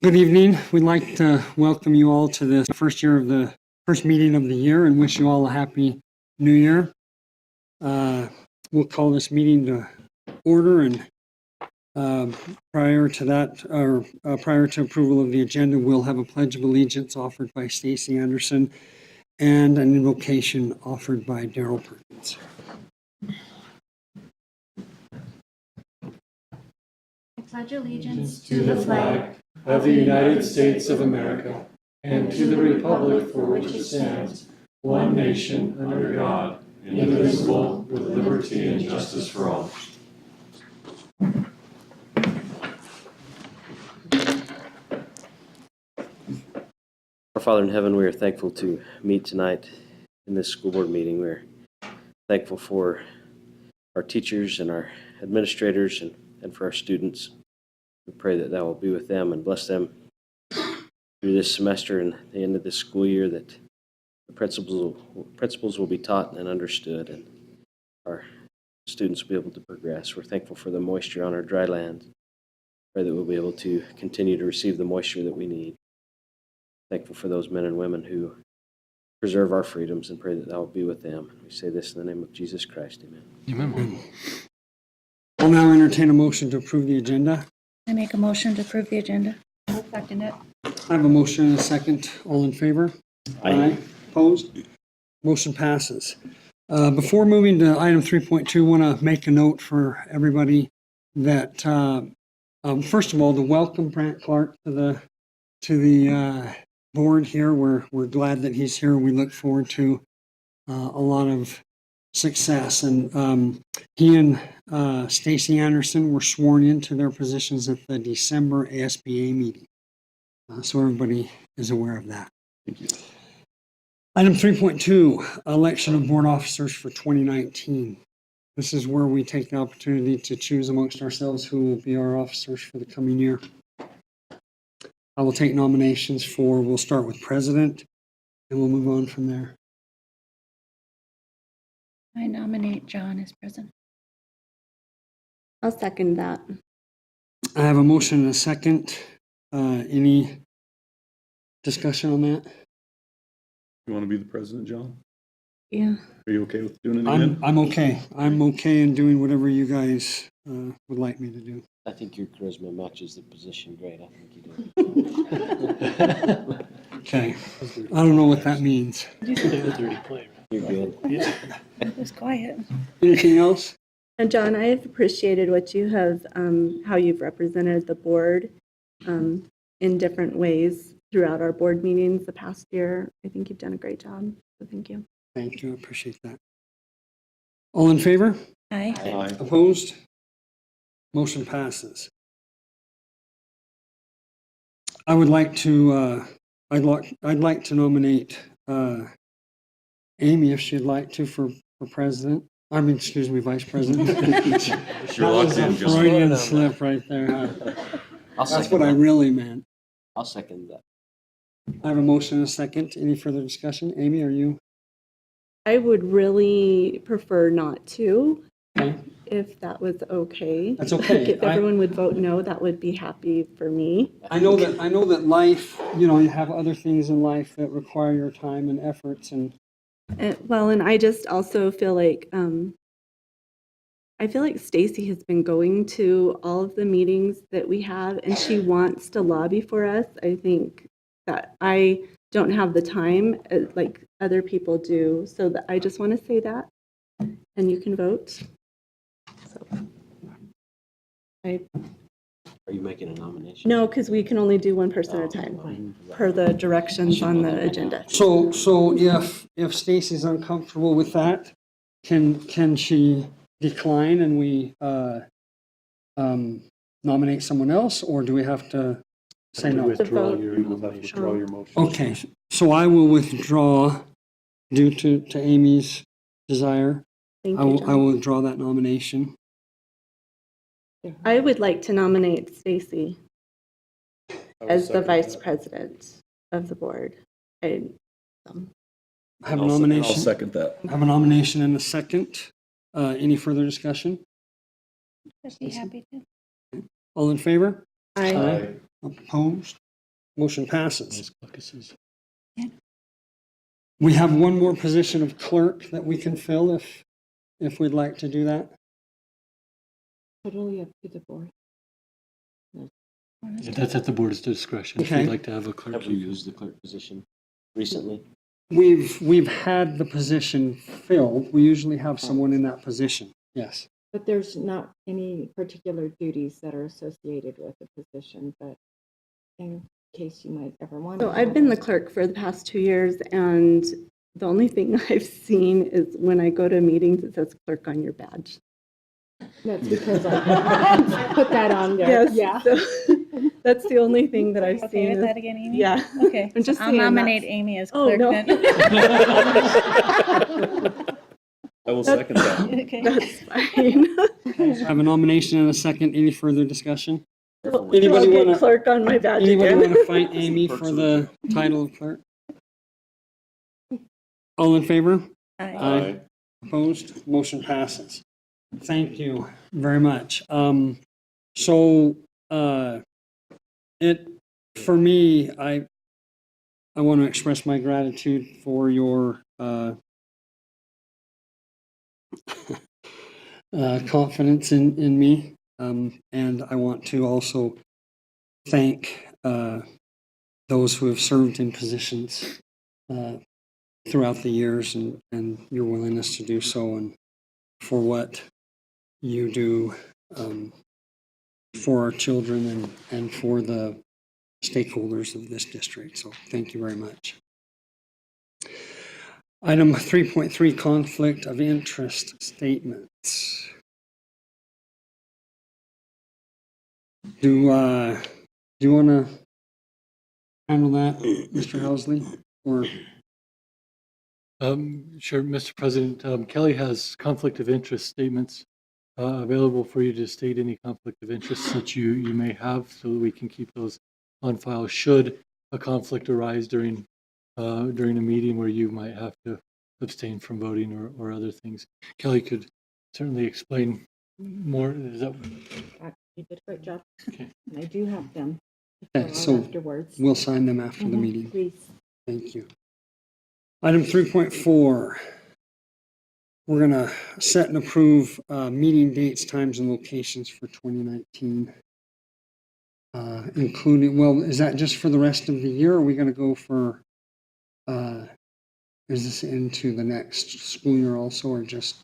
Good evening. We'd like to welcome you all to the first meeting of the year and wish you all a happy new year. We'll call this meeting to order, and prior to approval of the agenda, we'll have a pledge of allegiance offered by Stacy Anderson and an invocation offered by Daryl Perkins. I pledge allegiance to the flag of the United States of America and to the republic for which it stands, one nation under God, indivisible, with liberty and justice for all. Our Father in heaven, we are thankful to meet tonight in this school board meeting. We're thankful for our teachers and our administrators and for our students. We pray that will be with them and bless them through this semester and the end of this school year, that the principles will be taught and understood, and our students will be able to progress. We're thankful for the moisture on our dry land. Pray that we'll be able to continue to receive the moisture that we need. Thankful for those men and women who preserve our freedoms, and pray that will be with them. We say this in the name of Jesus Christ. Amen. Amen. I'll now entertain a motion to approve the agenda. I make a motion to approve the agenda. I'll second it. I have a motion and a second. All in favor? Aye. Opposed? Motion passes. Before moving to item 3.2, I want to make a note for everybody that, first of all, to welcome Brant Clark to the board here. We're glad that he's here. We look forward to a lot of success. And he and Stacy Anderson were sworn into their positions at the December ASBA meeting. So everybody is aware of that. Thank you. Item 3.2, election of board officers for 2019. This is where we take the opportunity to choose amongst ourselves who will be our officers for the coming year. I will take nominations we'll start with president, and we'll move on from there. I nominate John as president. I'll second that. I have a motion and a second. Any discussion on that? You want to be the president, John? Yeah. Are you okay with doing it again? I'm okay. I'm okay in doing whatever you guys would like me to do. I think your charisma matches the position great. I think you do. Okay. I don't know what that means. You're good. It was quiet. Anything else? And John, I have appreciated what you have, how you've represented the board in different ways throughout our board meetings the past year. I think you've done a great job. So thank you. Thank you. I appreciate that. All in favor? Aye. Aye. Opposed? Motion passes. I would like to, I'd like to nominate Amy, if she'd like to, for president. Vice president. You're locked in, John. Freudian slip right there. That's what I really meant. I'll second that. I have a motion and a second. Any further discussion? Amy, are you? I would really prefer not to, Okay. if that was okay. That's okay. If everyone would vote no, that would be happy for me. I know that life, you have other things in life that require your time and efforts, and And I just also feel like Stacy has been going to all of the meetings that we have, and she wants to lobby for us. I think that I don't have the time like other people do, so that I just want to say that, and you can vote. So, Are you making a nomination? no, because we can only do one person at a time per the directions on the agenda. so if Stacy's uncomfortable with that, can she decline and we nominate someone else, or do we have to say no? Withdraw vote. your nomination. Withdraw your motion. Okay, so I will withdraw due to Amy's desire. Thank I you, will John. withdraw that nomination. I would like to nominate Stacy I will as the second vice that. president of the board. I Have a I'll nomination. second that. Have a nomination and a second. Any further discussion? I'd be happy to. All in favor? I Opposed? Motion passes. Ms. Clucas's. We have one more position of clerk that we can fill if we'd like to do that. Totally up to the board. Yeah, that's at the board's discretion. If Okay. you'd like to have a clerk. Have we used the clerk position recently? We've had the position filled. We usually have someone in that position. Yes. But there's not any particular duties that are associated with the position, but in case you might ever want to. So I've been the clerk for the past 2 years, and the only thing I've seen is when I go to meetings, it says clerk on your badge. That's because I put that on there. Yes, Yeah. so that's the only thing that I've Okay seen. with is- that again, Amy? Yeah. Okay, I'm just I'll saying nominate that's- Amy as Oh, clerk no. then. I will second that. Okay. That's fine. I have a nomination and a second. Any further discussion? So Anybody I'll get wanna- clerk on my badge Anybody again. want to fight Amy for the title of clerk? All in favor? Aye. Opposed? Motion passes. Thank you very much. So, for me, I want to express my gratitude for your confidence in me. And I want to also thank those who have served in positions throughout the years and your willingness to do so and for what you do for our children and for the stakeholders of this district. So thank you very much. Item 3.3, conflict of interest statements. Do you want to handle that, Mr. Housley? Or Sure, Mr. President. Kelly has conflict of interest statements available for you to state any conflict of interest that you may have so that we can keep those on file should a conflict arise during a meeting where you might have to abstain from voting or other things. Kelly could certainly explain more. Is that You did a great job. okay? And I do have them. Okay, for so afterwards. we'll sign them after the Mhm, meeting. Please. Thank you. Item 3.4, we're going to set and approve meeting dates, times, and locations for 2019, including, well, is that just for the rest of the year? Or are we going to go for, is this into the next school year also, or just,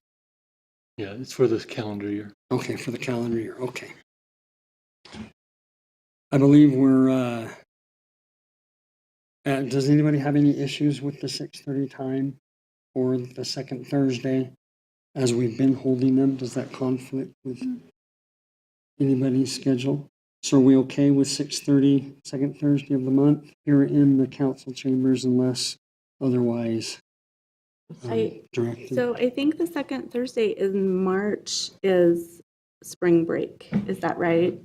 Yeah, it's for this calendar year. okay, for the calendar year, okay. I believe we're, does anybody have any issues with the 6:30 time or the second Thursday as we've been holding them? Does that conflict with anybody's schedule? So are we okay with 6:30, second Thursday of the month here in the council chambers unless otherwise directed? So I think the second Thursday in March is spring break. Is that right?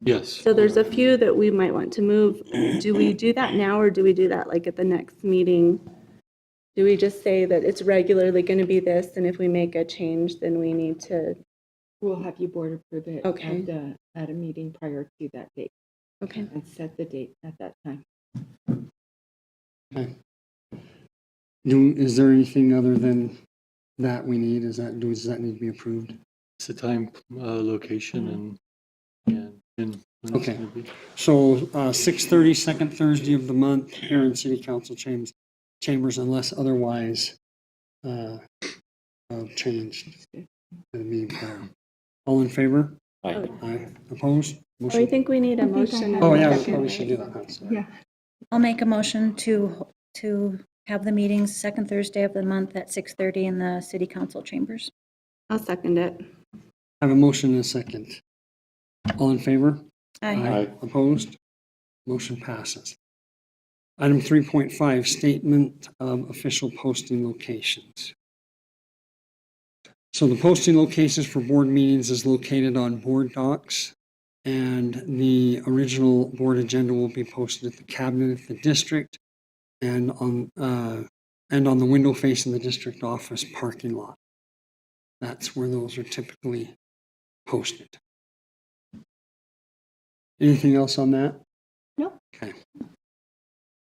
Yes. So there's a few that we might want to move. Do we do that now or do we do that like at the next meeting? Do we just say that it's regularly going to be this and if we make a change, then we need to, We'll have you board approve it Okay. at a meeting prior to that date okay. and set the date at that time. Okay. Is there anything other than that we need? Does that need to be approved? It's the time, location, and when it's Okay. gonna be. So 6:30, second Thursday of the month here in City Council chambers unless otherwise changed to the meeting prior. All in favor? Aye. Aye. Opposed? So I Motion. think we need a motion. and Oh, a yeah, we second, probably should right? do that. huh? Sorry. Yeah. I'll make a motion to have the meetings second Thursday of the month at 6:30 in the city council chambers. I'll second it. I have a motion and a second. All in favor? Aye. Opposed? Motion passes. Item 3.5, statement of official posting locations. So the posting locations for board meetings is located on board docs, and the original board agenda will be posted at the cabinet at the district and on the window facing the district office parking lot. That's where those are typically posted. Anything else on that? No. Okay.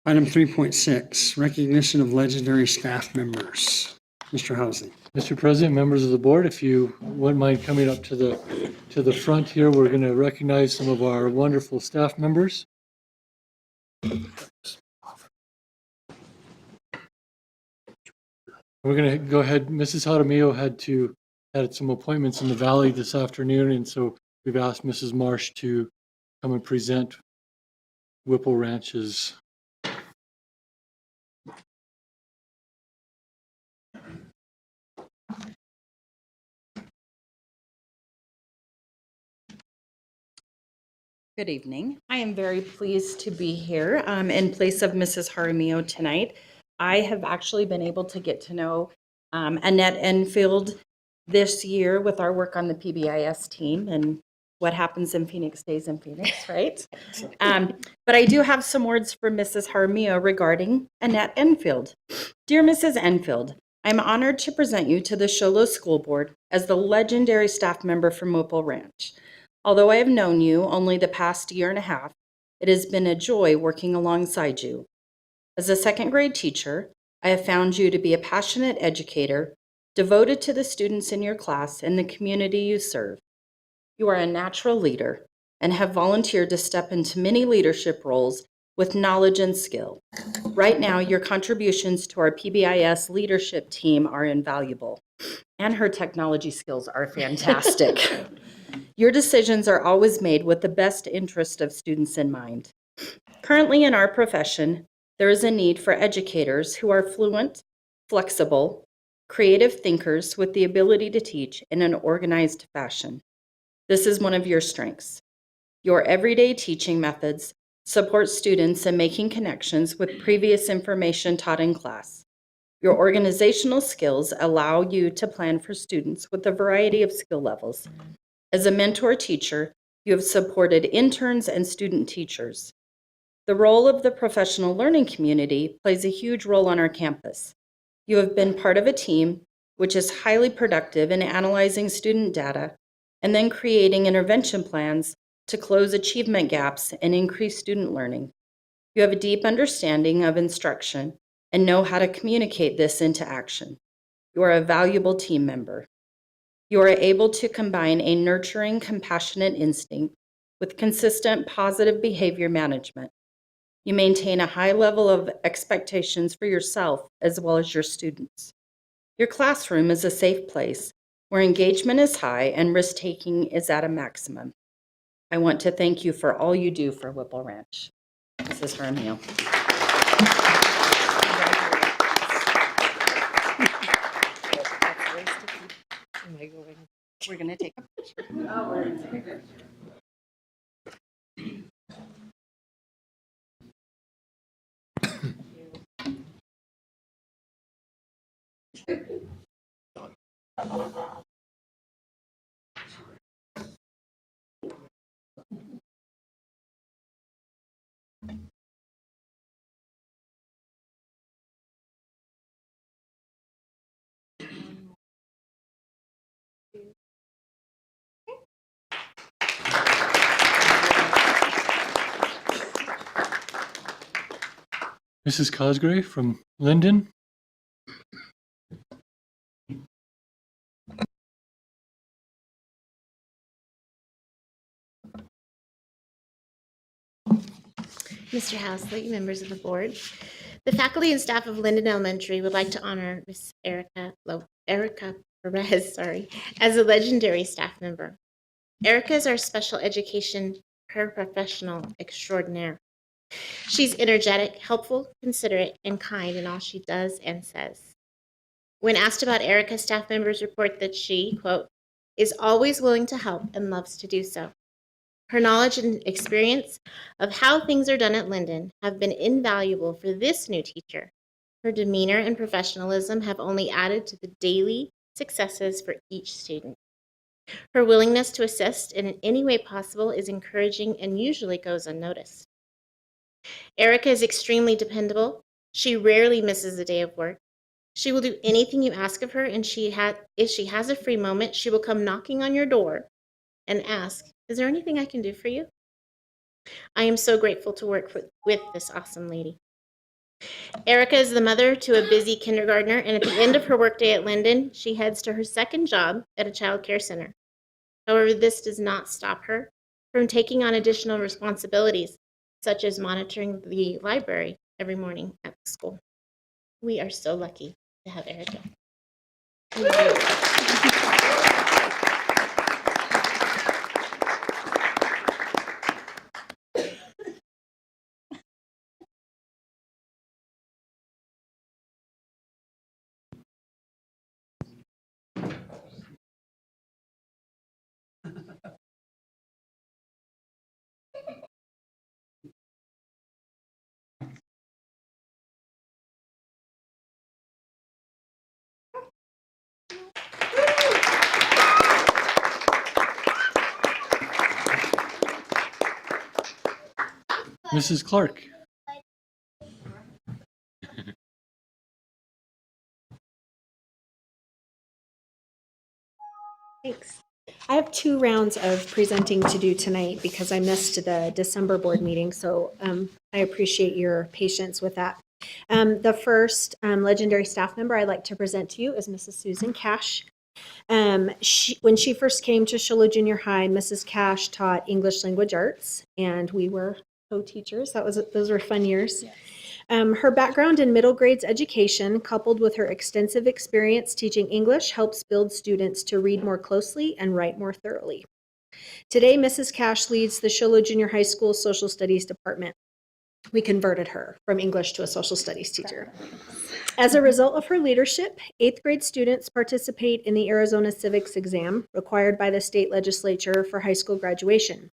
Item 3.6, recognition of legendary staff members. Mr. Housley. Mr. President, members of the board, if you wouldn't mind coming up to the front here, we're going to recognize some of our wonderful staff members. We're going to go ahead. Mrs. Jaramillo had some appointments in the Valley this afternoon, and so we've asked Mrs. Marsh to come and present Whipple Ranch's Good evening. I am very pleased to be here in place of Mrs. Jaramillo tonight. I have actually been able to get to know Annette Enfield this year with our work on the PBIS team, and what happens in Phoenix stays in Phoenix, right? But I do have some words for Mrs. Jaramillo regarding Annette Enfield. Dear Mrs. Enfield, I'm honored to present you to the Show Low School Board as the legendary staff member from Whipple Ranch. Although I have known you only the past year and a half, it has been a joy working alongside you. As a second grade teacher, I have found you to be a passionate educator, devoted to the students in your class and the community you serve. You are a natural leader and have volunteered to step into many leadership roles with knowledge and skill. Right now, your contributions to our PBIS leadership team are invaluable, and her technology skills are fantastic. Your decisions are always made with the best interest of students in mind. Currently in our profession, there is a need for educators who are fluent, flexible, creative thinkers with the ability to teach in an organized fashion. This is one of your strengths. Your everyday teaching methods support students in making connections with previous information taught in class. Your organizational skills allow you to plan for students with a variety of skill levels. As a mentor teacher, you have supported interns and student teachers. The role of the professional learning community plays a huge role on our campus. You have been part of a team which is highly productive in analyzing student data and then creating intervention plans to close achievement gaps and increase student learning. You have a deep understanding of instruction and know how to communicate this into action. You are a valuable team member. You are able to combine a nurturing, compassionate instinct with consistent positive behavior management. You maintain a high level of expectations for yourself as well as your students. Your classroom is a safe place where engagement is high and risk-taking is at a maximum. I want to thank you for all you do for Whipple Ranch. Mrs. Jaramillo. We're going to take a picture. Mrs. Cosgrave from Linden. Mr. Housley, members of the board. The faculty and staff of Linden Elementary would like to honor Miss Erica Perez, as a legendary staff member. Erica is our special education paraprofessional extraordinaire. She's energetic, helpful, considerate, and kind in all she does and says. When asked about Erica, staff members report that she, quote, is always willing to help and loves to do so. Her knowledge and experience of how things are done at Linden have been invaluable for this new teacher. Her demeanor and professionalism have only added to the daily successes for each student. Her willingness to assist in any way possible is encouraging and usually goes unnoticed. Erica is extremely dependable. She rarely misses a day of work. She will do anything you ask of her, and if she has a free moment, she will come knocking on your door and ask, "Is there anything I can do for you?" I am so grateful to work with this awesome lady. Erica is the mother to a busy kindergartner, and at the end of her workday at Linden, she heads to her second job at a child care center. However, this does not stop her from taking on additional responsibilities, such as monitoring the library every morning at the school. We are so lucky to have Erica. Mrs. Clark. Thanks. I have 2 rounds of presenting to do tonight because I missed the December board meeting, so I appreciate your patience with that. The first legendary staff member I'd like to present to you is Mrs. Susan Cash. When she first came to Shiloh Junior High, Mrs. Cash taught English Language Arts, and we were co-teachers. Those were fun years. Her background in middle grades education, coupled with her extensive experience teaching English, helps build students to read more closely and write more thoroughly. Today, Mrs. Cash leads the Shiloh Junior High School Social Studies Department. We converted her from English to a social studies teacher. As a result of her leadership, 8th grade students participate in the Arizona Civics exam required by the state legislature for high school graduation.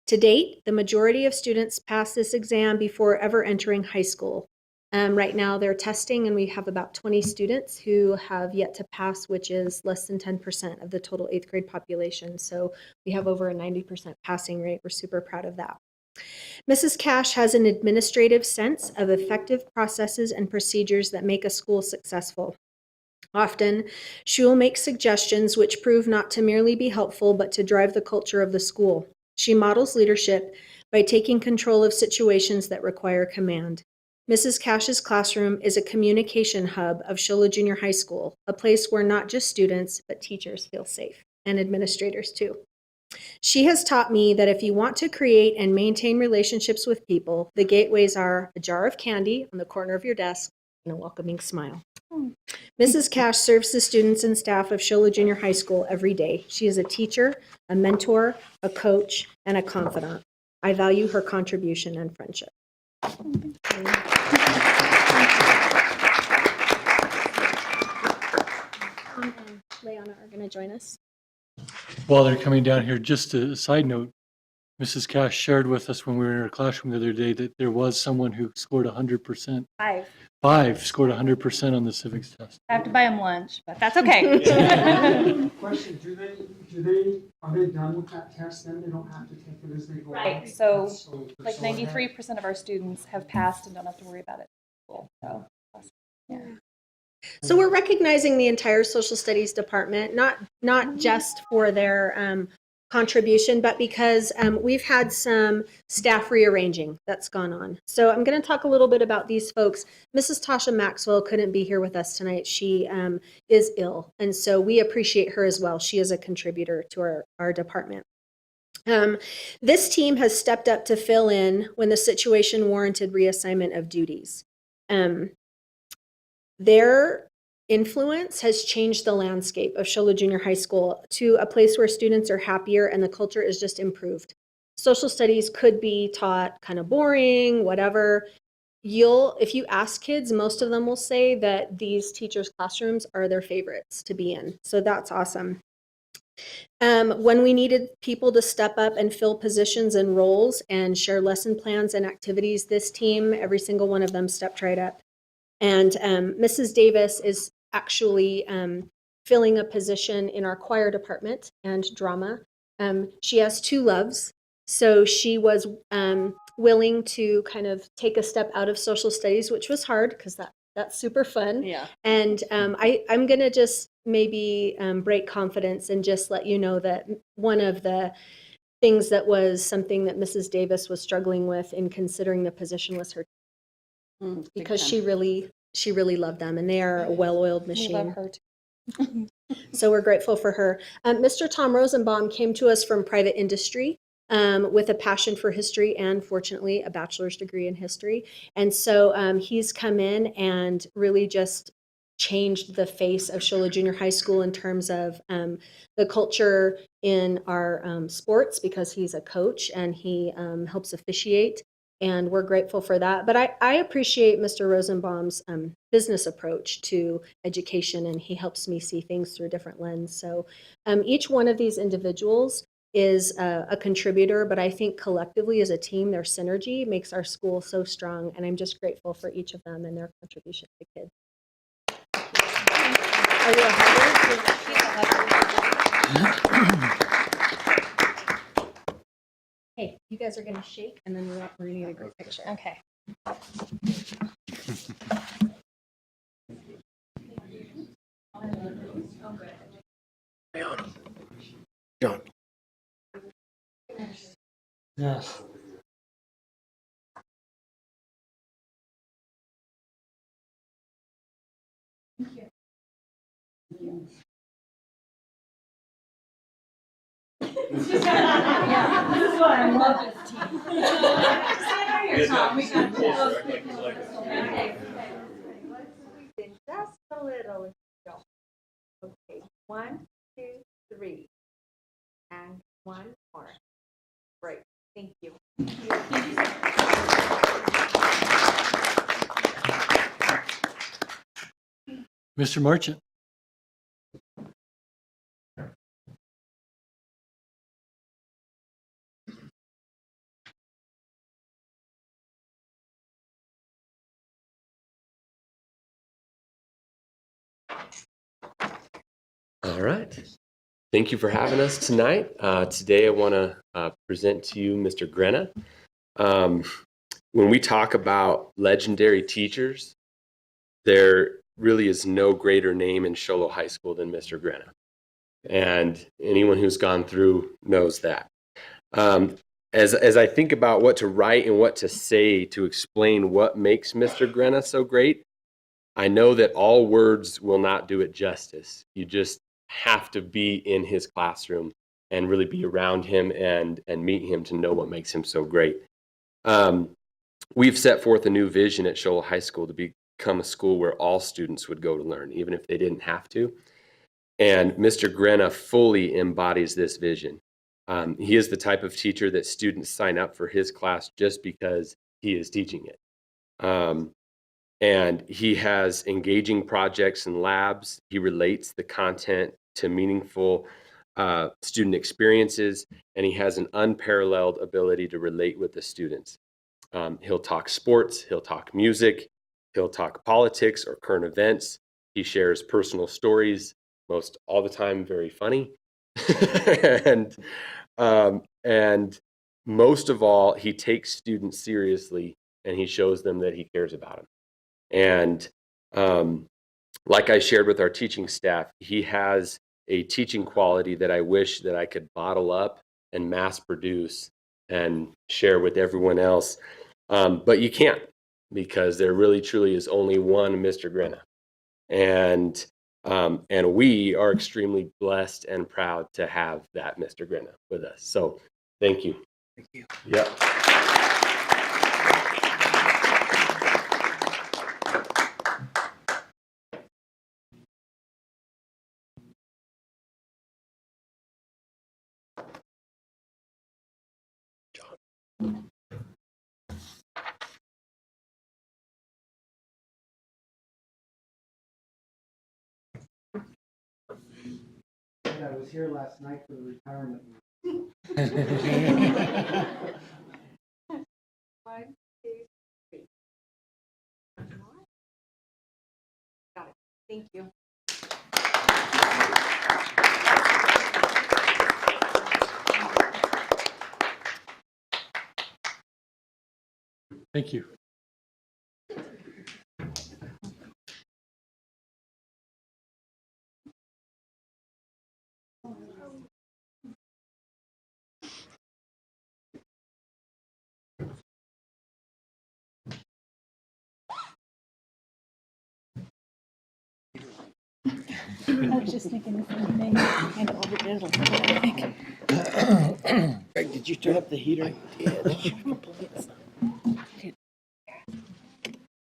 To date, the majority of students pass this exam before ever entering high school. Right now, they're testing, and we have about 20 students who have yet to pass, which is less than 10% of the total 8th grade population. So we have over a 90% passing rate. We're super proud of that. Mrs. Cash has an administrative sense of effective processes and procedures that make a school successful. Often, she will make suggestions which prove not to merely be helpful, but to drive the culture of the school. She models leadership by taking control of situations that require command. Mrs. Cash's classroom is a communication hub of Shiloh Junior High School, a place where not just students, but teachers feel safe, and administrators too. She has taught me that if you want to create and maintain relationships with people, the gateways are a jar of candy on the corner of your desk and a welcoming smile. Mrs. Cash serves the students and staff of Shiloh Junior High School every day. She is a teacher, a mentor, a coach, and a confidant. I value her contribution and friendship. Tom and Leona are going to join us. While they're coming down here, just a side note, Mrs. Cash shared with us when we were in her classroom the other day that there was someone who scored 100%. 5 scored 100% on the civics test. I have to buy him lunch, but that's okay. Question, are they done with that test then? They don't have to take it as they go on? Right, so like so that- 93% of our students have passed and don't have to worry about it. So, yeah. So we're recognizing the entire social studies department, not just for their contribution, but because we've had some staff rearranging that's gone on. So I'm going to talk a little bit about these folks. Mrs. Tasha Maxwell couldn't be here with us tonight. She is ill, and so we appreciate her as well. She is a contributor to our department. This team has stepped up to fill in when the situation warranted reassignment of duties. Their influence has changed the landscape of Shiloh Junior High School to a place where students are happier and the culture is just improved. Social studies could be taught kind of boring, whatever. If you ask kids, most of them will say that these teachers' classrooms are their favorites to be in. So that's awesome. When we needed people to step up and fill positions and roles and share lesson plans and activities, this team, every single one of them stepped right up. And Mrs. Davis is actually filling a position in our choir department and drama. She has two loves, so she was willing to kind of take a step out of social studies, which was hard because that's super fun. Yeah. And I'm going to just maybe break confidence and just let you know that one of the things that was something that Mrs. Davis was struggling with in considering the position was her, because she really loved them, and they are a well-oiled We machine. love her too. So we're grateful for her. Mr. Tom Rosenbaum came to us from private industry with a passion for history and, fortunately, a bachelor's degree in history. And so he's come in and really just changed the face of Shola Junior High School in terms of the culture in our sports, because he's a coach and he helps officiate. And we're grateful for that. But I appreciate Mr. Rosenbaum's business approach to education, and he helps me see things through a different lens. So each one of these individuals is a contributor, but I think collectively as a team, their synergy makes our school so strong. And I'm just grateful for each of them and their contribution to kids. Are you a hugger? Hey, you guys are going to shake, and then we're going to get a group picture. Okay. John. Yes. This is what I love this team. Just a little. Okay, 1, 2, 3. And one more. Great. Thank you. Mr. Marchant. All right. Thank you for having us tonight. Today I want to present to you Mr. Grena. When we talk about legendary teachers, there really is no greater name in Shola High School than Mr. Grena. And anyone who's gone through knows that. As I think about what to write and what to say to explain what makes Mr. Grena so great, I know that all words will not do it justice. You just have to be in his classroom and really be around him and meet him to know what makes him so great. We've set forth a new vision at Shola High School to become a school where all students would go to learn, even if they didn't have to. And Mr. Grena fully embodies this vision. He is the type of teacher that students sign up for his class just because he is teaching it. And he has engaging projects and labs. He relates the content to meaningful student experiences, and he has an unparalleled ability to relate with the students. He'll talk sports, he'll talk music, he'll talk politics or current events. He shares personal stories, most all the time very funny. and most of all, he takes students seriously, and he shows them that he cares about them. And like I shared with our teaching staff, he has a teaching quality that I wish that I could bottle up and mass produce and share with everyone else. But you can't, because there really truly is only one Mr. Grena. And we are extremely blessed and proud to have that Mr. Grena with us. So thank you. Thank you. Yep. I was here last night for the retirement. Thank you. Thank you. I was just thinking the same thing. And all the digital stuff, I think. Greg, did you turn up the heater?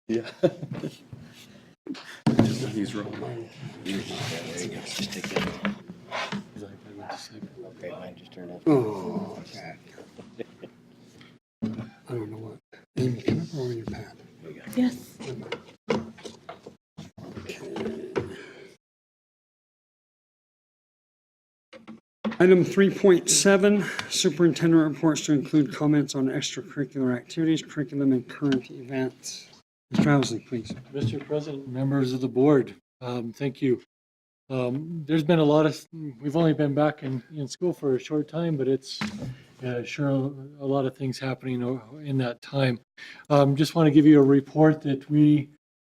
Yeah. He's wrong. Just take that. Okay, mine just turned up. Oh, okay. I don't know what. Amy, come up on your pad. Yes. Item 3.7, superintendent reports to include comments on extracurricular activities, curriculum, and current events. Mr. Housley, please. Mr. President, members of the board, thank you. There's been a lot of, we've only been back in school for a short time, but it's sure a lot of things happening in that time. Just want to give you a report that we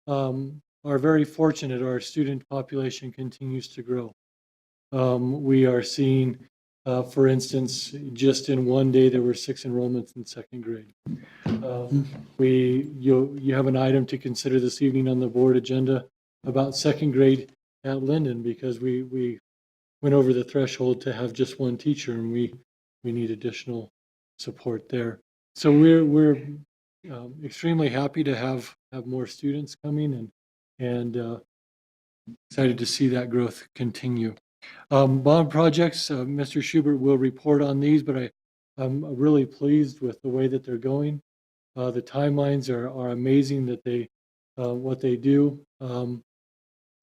are very fortunate. Our student population continues to grow. We are seeing, for instance, just in one day, there were 6 enrollments in second grade. You have an item to consider this evening on the board agenda about second grade at Linden, because we went over the threshold to have just one teacher, and we need additional support there. So we're extremely happy to have more students coming and excited to see that growth continue. Bond projects, Mr. Schubert will report on these, but I'm really pleased with the way that they're going. The timelines are amazing that what they do.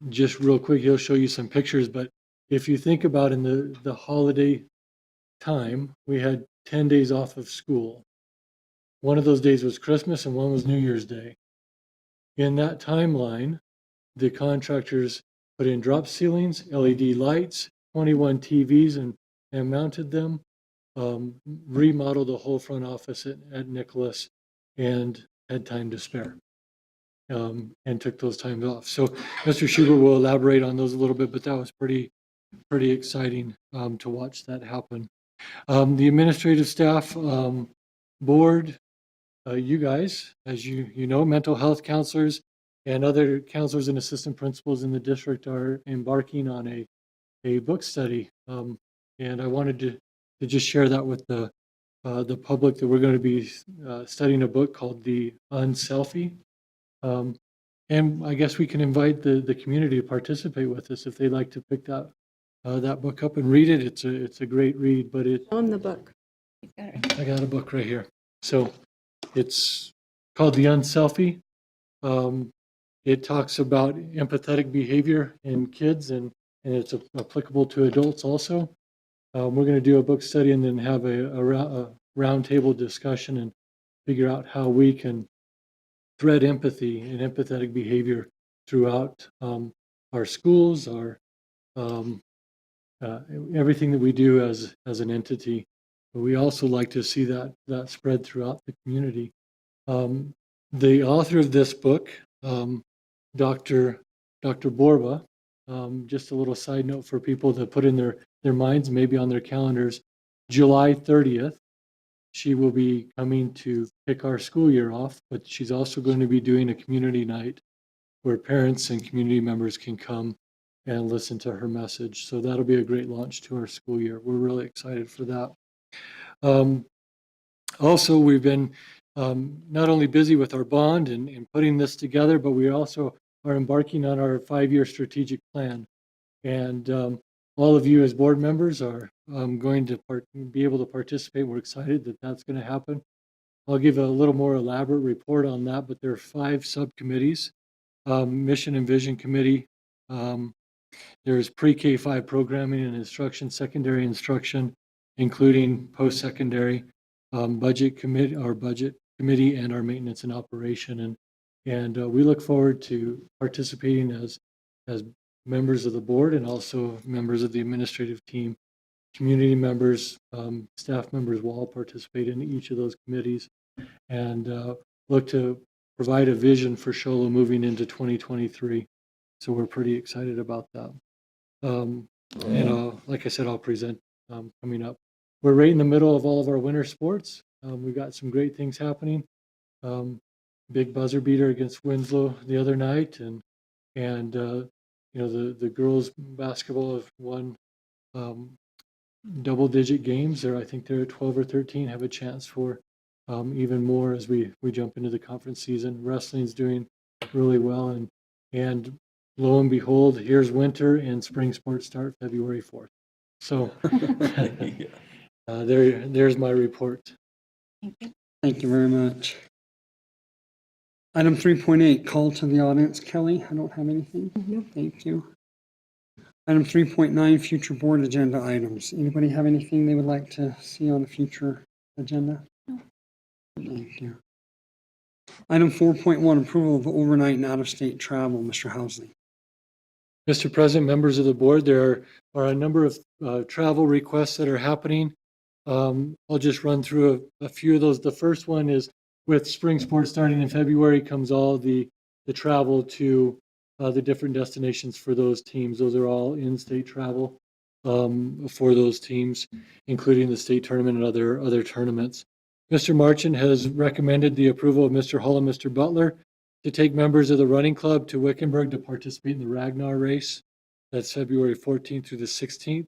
Just real quick, he'll show you some pictures, but if you think about in the holiday time, we had 10 days off of school. One of those days was Christmas and one was New Year's Day. In that timeline, the contractors put in drop ceilings, LED lights, 21 TVs and mounted them, remodeled the whole front office at Nicholas, and had time to spare. And took those times off. So Mr. Schubert will elaborate on those a little bit, but that was pretty exciting to watch that happen. The administrative staff, board, you guys, as you know, mental health counselors and other counselors and assistant principals in the district are embarking on a book study. And I wanted to just share that with the public that we're going to be studying a book called The Unselfie. And I guess we can invite the community to participate with us if they'd like to pick that book up and read it. It's a great read, but On the book. I got a book right here. So it's called The Unselfie. It talks about empathetic behavior in kids, and it's applicable to adults also. We're going to do a book study and then have a roundtable discussion and figure out how we can thread empathy and empathetic behavior throughout our schools, our everything that we do as an entity. But we also like to see that spread throughout the community. The author of this book, Dr. Borba, just a little side note for people to put in their minds, maybe on their calendars, July 30th, she will be coming to kick our school year off, but she's also going to be doing a community night where parents and community members can come and listen to her message. So that'll be a great launch to our school year. We're really excited for that. Also, we've been not only busy with our bond and putting this together, but we also are embarking on our 5-year strategic plan. And all of you as board members are going to be able to participate. We're excited that that's going to happen. I'll give a little more elaborate report on that, but there are 5 subcommittees, Mission and Vision Committee, There's pre-K-5 programming and instruction, secondary instruction, including post-secondary, budget committee, our budget committee, and our maintenance and operation. And we look forward to participating as members of the board and also members of the administrative team. Community members, staff members will all participate in each of those committees and look to provide a vision for Shola moving into 2023. So we're pretty excited about that. Like I said, I'll present coming up. We're right in the middle of all of our winter sports. We've got some great things happening. Big buzzer beater against Winslow the other night, and the girls basketball have won double-digit games. I think they're at 12 or 13. Have a chance for even more as we jump into the conference season. Wrestling's doing really well, and lo and behold, here's winter and spring sports start February 4th. So there's my report. Thank you. Thank you very much. Item 3.8, call to the audience. Kelly, I don't have anything. No. Thank you. Item 3.9, future board agenda items. Anybody have anything they would like to see on the future agenda? No. Thank you. Item 4.1, approval of overnight and out-of-state travel. Mr. Housley. Mr. President, members of the board, there are a number of travel requests that are happening. I'll just run through a few of those. The first one is with spring sports starting in February comes all the travel to the different destinations for those teams. Those are all in-state travel for those teams, including the state tournament and other tournaments. Mr. Marchand has recommended the approval of Mr. Hull and Mr. Butler to take members of the running club to Wickenburg to participate in the Ragnar race. That's February 14th through the 16th.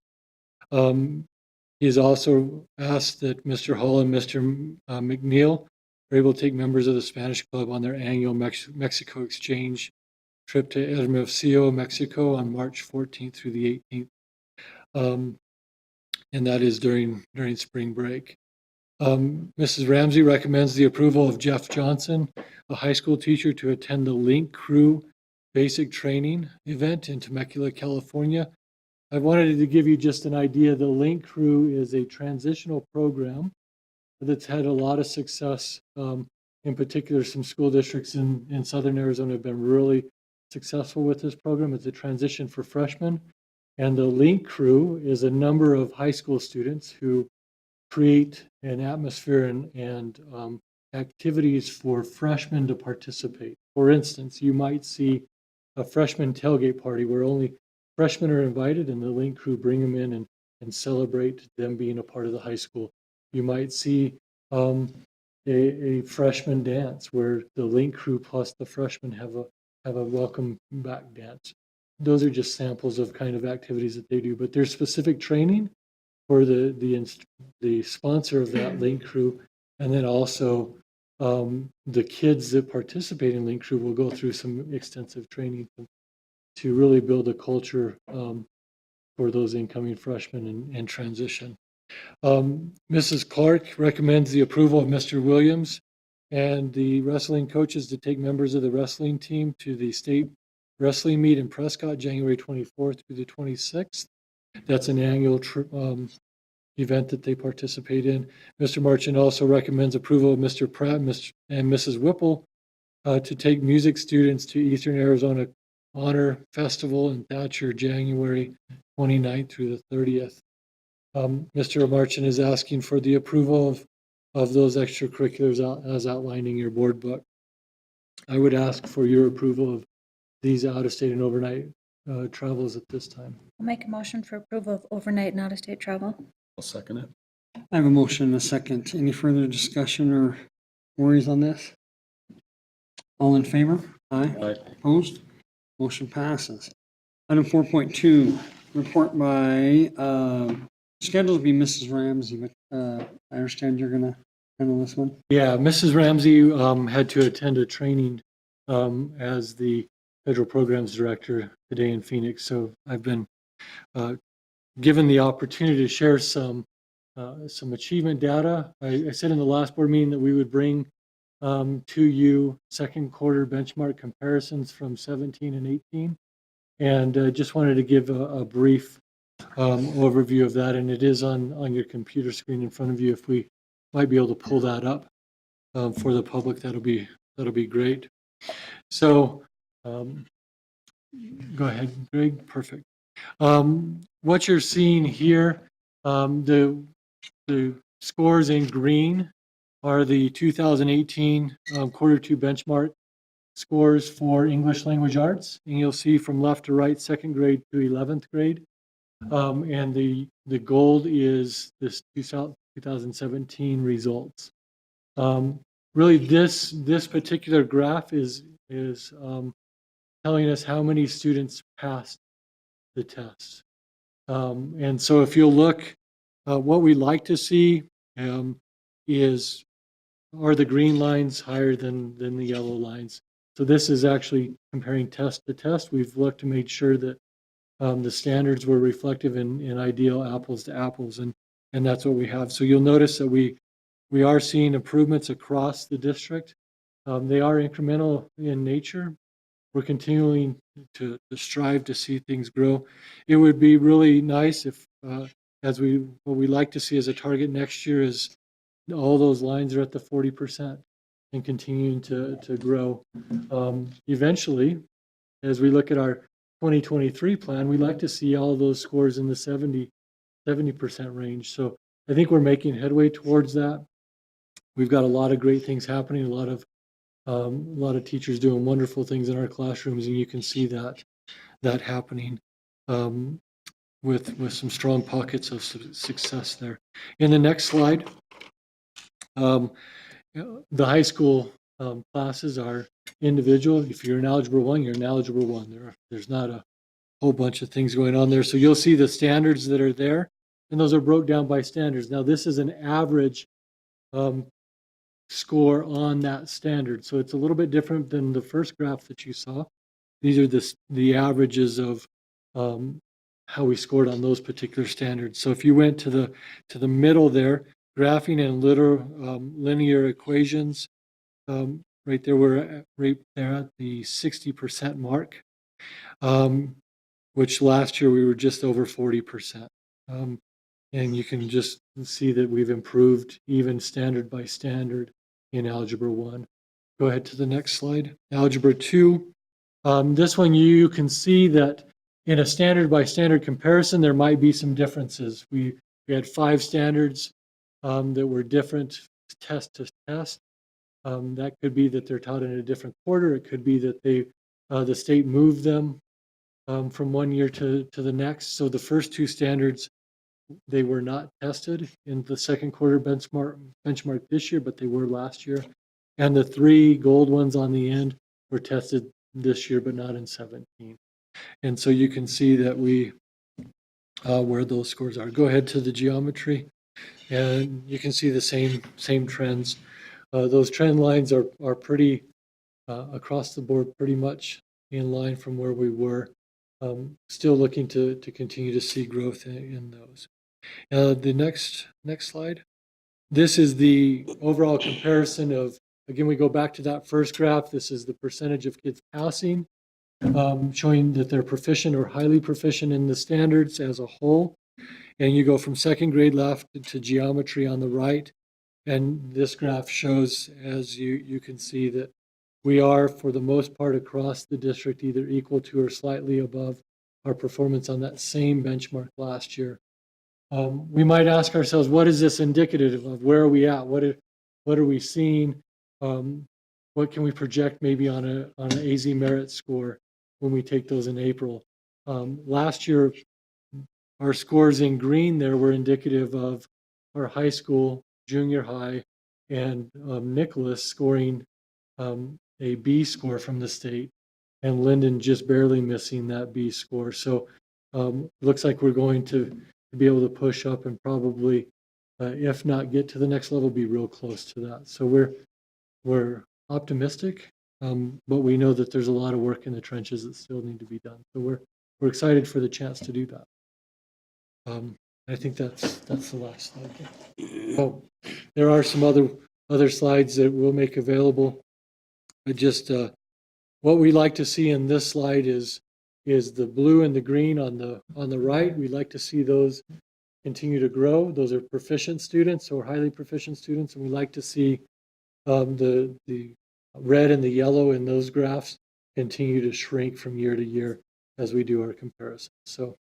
He has also asked that Mr. Hull and Mr. McNeil are able to take members of the Spanish club on their annual Mexico exchange trip to Hermosillo, Mexico on March 14th through the 18th. And that is during spring break. Mrs. Ramsey recommends the approval of Jeff Johnson, a high school teacher, to attend the Link Crew basic training event in Temecula, California. I wanted to give you just an idea. The Link Crew is a transitional program that's had a lot of success. In particular, some school districts in Southern Arizona have been really successful with this program. It's a transition for freshmen. And the Link Crew is a number of high school students who create an atmosphere and activities for freshmen to participate. For instance, you might see a freshman tailgate party where only freshmen are invited and the Link Crew bring them in and celebrate them being a part of the high school. You might see a freshman dance where the Link Crew plus the freshmen have a welcome back dance. Those are just samples of kind of activities that they do, but there's specific training for the sponsor of that Link Crew, and then also the kids that participate in Link Crew will go through some extensive training to really build a culture for those incoming freshmen and transition. Mrs. Clark recommends the approval of Mr. Williams and the wrestling coaches to take members of the wrestling team to the state wrestling meet in Prescott, January 24th through the 26th. That's an annual event that they participate in. Mr. Marchand also recommends approval of Mr. Pratt and Mrs. Whipple to take music students to Eastern Arizona Honor Festival in Thatcher, January 29th through the 30th. Mr. Marchand is asking for the approval of those extracurriculars as outlined in your board book. I would ask for your approval of these out-of-state and overnight travels at this time. I'll make a motion for approval of overnight and out-of-state travel. I'll second it. I have a motion and a second. Any further discussion or worries on this? All in favor? Aye. Aye. Opposed? Motion passes. Item 4.2, report by, scheduled to be Mrs. Ramsey, but I understand you're going to handle this one. Yeah, Mrs. Ramsey had to attend a training as the federal programs director today in Phoenix. So I've been given the opportunity to share some achievement data. I said in the last board meeting that we would bring to you second quarter benchmark comparisons from 17 and 18. And just wanted to give a brief overview of that. And it is on your computer screen in front of you. If we might be able to pull that up for the public, that'll be great. So go ahead, Greg. Perfect. What you're seeing here, the scores in green are the 2018 quarter two benchmark scores for English language arts. And you'll see from left to right, 2nd grade to 11th grade. And the gold is this 2017 results. Really, this particular graph is telling us how many students passed the test. And so if you'll look, what we like to see are the green lines higher than the yellow lines. So this is actually comparing test to test. We've looked to make sure that the standards were reflective in ideal apples to apples, and that's what we have. So you'll notice that we are seeing improvements across the district. They are incremental in nature. We're continuing to strive to see things grow. It would be really nice if, what we like to see as a target next year is all those lines are at the 40% and continuing to grow. Eventually, as we look at our 2023 plan, we like to see all of those scores in the 70% range. So I think we're making headway towards that. We've got a lot of great things happening, a lot of teachers doing wonderful things in our classrooms, and you can see that happening with some strong pockets of success there. In the next slide, the high school classes are individual. If you're in Algebra 1, you're in Algebra 1. There's not a whole bunch of things going on there. So you'll see the standards that are there, and those are broke down by standards. Now, this is an average score on that standard. So it's a little bit different than the first graph that you saw. These are the averages of how we scored on those particular standards. So if you went to the middle there, graphing and linear equations, right there, we're right there at the 60% mark, which last year we were just over 40%. And you can just see that we've improved even standard by standard in Algebra 1. Go ahead to the next slide. Algebra 2. This one you can see that in a standard by standard comparison, there might be some differences. We had 5 standards that were different test to test. That could be that they're taught in a different quarter. It could be that the state moved them from one year to the next. So the first 2 standards, they were not tested in the second quarter benchmark this year, but they were last year. And the 3 gold ones on the end were tested this year, but not in 17. And so you can see that where those scores are. Go ahead to the geometry, and you can see the same trends. Those trend lines are pretty across the board, pretty much in line from where we were. Still looking to continue to see growth in those. The next slide. This is the overall comparison of, again, we go back to that first graph. This is the percentage of kids passing, showing that they're proficient or highly proficient in the standards as a whole. And you go from second grade left to geometry on the right. And this graph shows, as you can see, that we are, for the most part, across the district, either equal to or slightly above our performance on that same benchmark last year. We might ask ourselves, what is this indicative of? Where are we at? What are we seeing? What can we project maybe on an AZ merit score when we take those in April? Last year, our scores in green there were indicative of our high school, junior high, and Nicholas scoring a B score from the state, and Linden just barely missing that B score. So looks like we're going to be able to push up and probably, if not get to the next level, be real close to that. So we're optimistic, but we know that there's a lot of work in the trenches that still need to be done. So we're excited for the chance to do that. I think that's the last slide. Oh, there are some other slides that we'll make available. But just what we like to see in this slide is is the blue and the green on the right. We'd like to see those continue to grow. Those are proficient students or highly proficient students, and we like to see the red and the yellow in those graphs continue to shrink from year to year as we do our comparison. So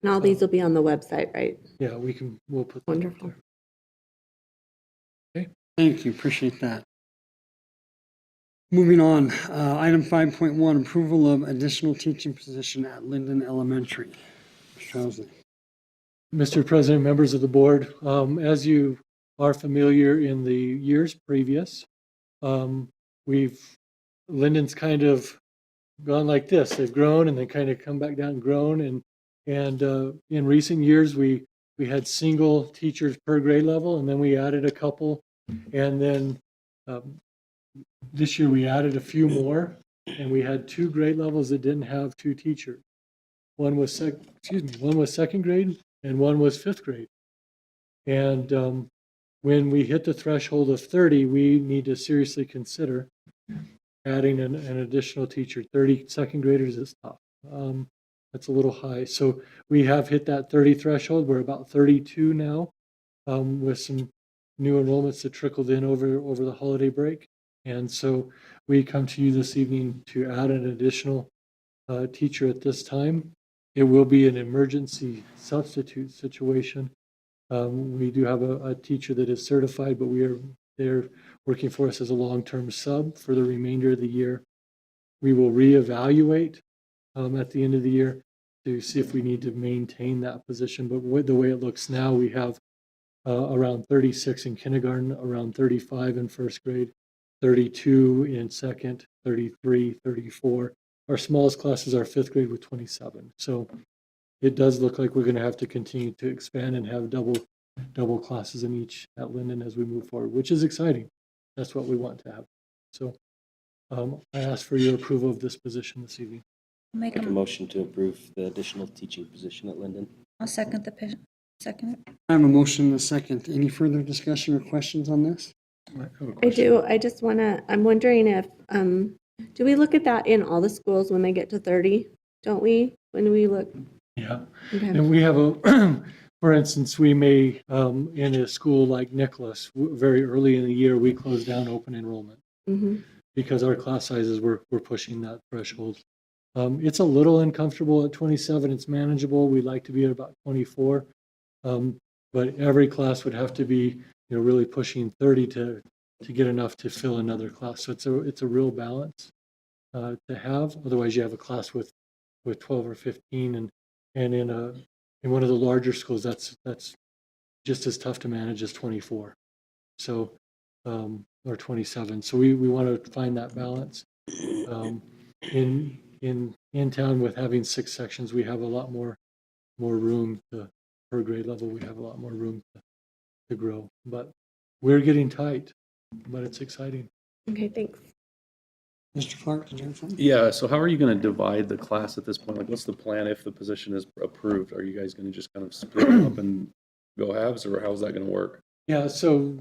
And all these will be on the website, right? yeah, we'll put that up Wonderful. there. Thank you, appreciate that. Moving on, item 5.1, approval of additional teaching position at Linden Elementary. Mr. Housley. Mr. President, members of the board, as you are familiar in the years previous, Linden's kind of gone like this. They've grown and then kind of come back down and grown. And in recent years, we had single teachers per grade level, and then we added a couple. And then this year we added a few more, and we had 2 grade levels that didn't have 2 teachers. One was second grade and one was 5th grade. And when we hit the threshold of 30, we need to seriously consider adding an additional teacher. 30 second graders is tough. That's a little high. So we have hit that 30 threshold. We're about 32 now, with some new enrollments that trickled in over the holiday break. And so we come to you this evening to add an additional teacher at this time. It will be an emergency substitute situation. We do have a teacher that is certified, but they're working for us as a long-term sub for the remainder of the year. We will reevaluate at the end of the year to see if we need to maintain that position. But the way it looks now, we have around 36 in kindergarten, around 35 in 1st grade, 32 in 2nd, 33, 34. Our smallest classes are 5th grade with 27. So it does look like we're going to have to continue to expand and have double classes in each at Linden as we move forward, which is exciting. That's what we want to have. So I ask for your approval of this position this evening. Make Make a a, motion to approve the additional teaching position at Linden. I'll second second. I have a motion and a second. Any further discussion or questions on this? I do. I just want to, I'm wondering if, do we look at that in all the schools when they get to 30? Don't we? When we look? Yeah. Okay. And we have for instance, we may, in a school like Nicholas, very early in the year, we close down open enrollment Mhm. because our class sizes were pushing that threshold. It's a little uncomfortable at 27. It's manageable. We'd like to be at about 24. But every class would have to be, really pushing 30 to get enough to fill another class. So it's a real balance to have. Otherwise, you have a class with 12 or 15, and in one of the larger schools, that's just as tough to manage as 24. So or 27. So we want to find that balance. In town, with having 6 sections, we have a lot more room per grade level. We have a lot more room to grow, but we're getting tight, but it's exciting. Okay, thanks. Mr. Clark, did you have something? Yeah, so how are you going to divide the class at this point? Like, what's the plan if the position is approved? Are you guys going to just kind of split it up and go halves, or how's that going to work? Yeah, so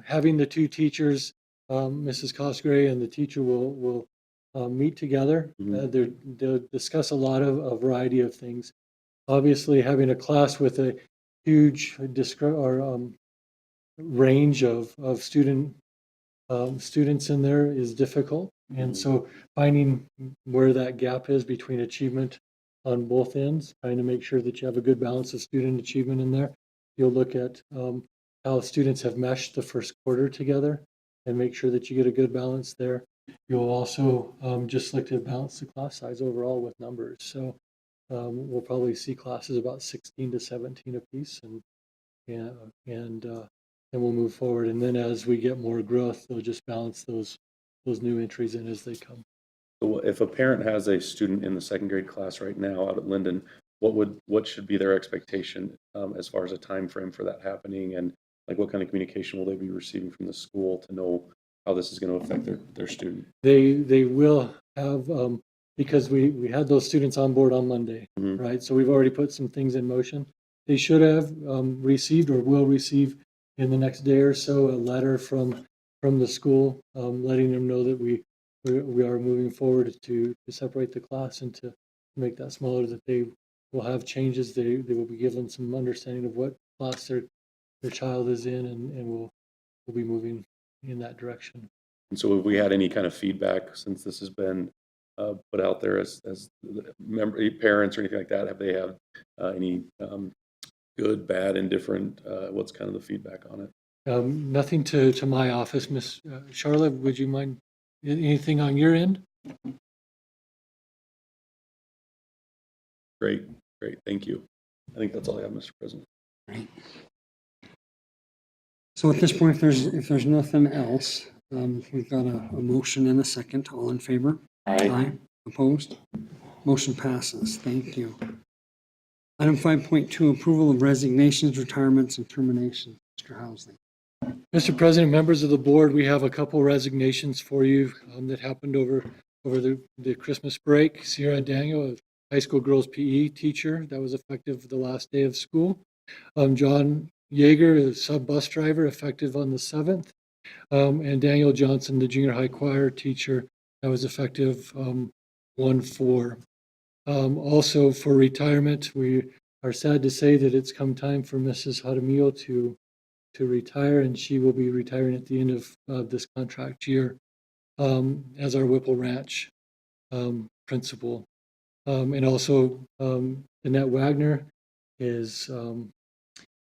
having the 2 teachers, Mrs. Cosgray and the teacher will meet together. They'll discuss a lot of a variety of things. Obviously, having a class with a huge range of students in there is difficult. And so finding where that gap is between achievement on both ends, trying to make sure that you have a good balance of student achievement in there. You'll look at how students have meshed the first quarter together and make sure that you get a good balance there. You'll also just look to balance the class size overall with numbers. So we'll probably see classes about 16 to 17 apiece, and then we'll move forward. And then as we get more growth, they'll just balance those new entries in as they come. So if a parent has a student in the second grade class right now out at Linden, what should be their expectation as far as a time frame for that happening, and like what kind of communication will they be receiving from the school to know how this is going to affect their student? They will have, because we had those students on board on Monday, right? So we've already put some things in motion. They should have received or will receive in the next day or so a letter from the school letting them know that we are moving forward to separate the class into make that smaller, that they will have changes. They will be given some understanding of what class their child is in, and we'll be moving in that direction. And so have we had any kind of feedback since this has been put out there as parents or anything like that? Have they had any good, bad, indifferent? What's kind of the feedback on it? Nothing to my office. Miss Charlotte, would you mind anything on your end? Great. Thank you. I think that's all I have, Mr. President. So at this point, if there's nothing else, we've got a motion and a second. All in favor? Aye. Opposed? Motion passes. Thank you. Item 5.2, approval of resignations, retirements, and terminations. Mr. Housley. Mr. President, members of the board, we have a couple resignations for you that happened over the Christmas break. Sierra Daniel, a high school girls PE teacher, that was effective the last day of school. John Yeager, a sub bus driver, effective on the 7th. And Daniel Johnson, the junior high choir teacher, that was effective 1/4. Also for retirement, we are sad to say that it's come time for Mrs. Jaramillo to retire, and she will be retiring at the end of this contract year as our Whipple Ranch principal. And also Annette Wagner is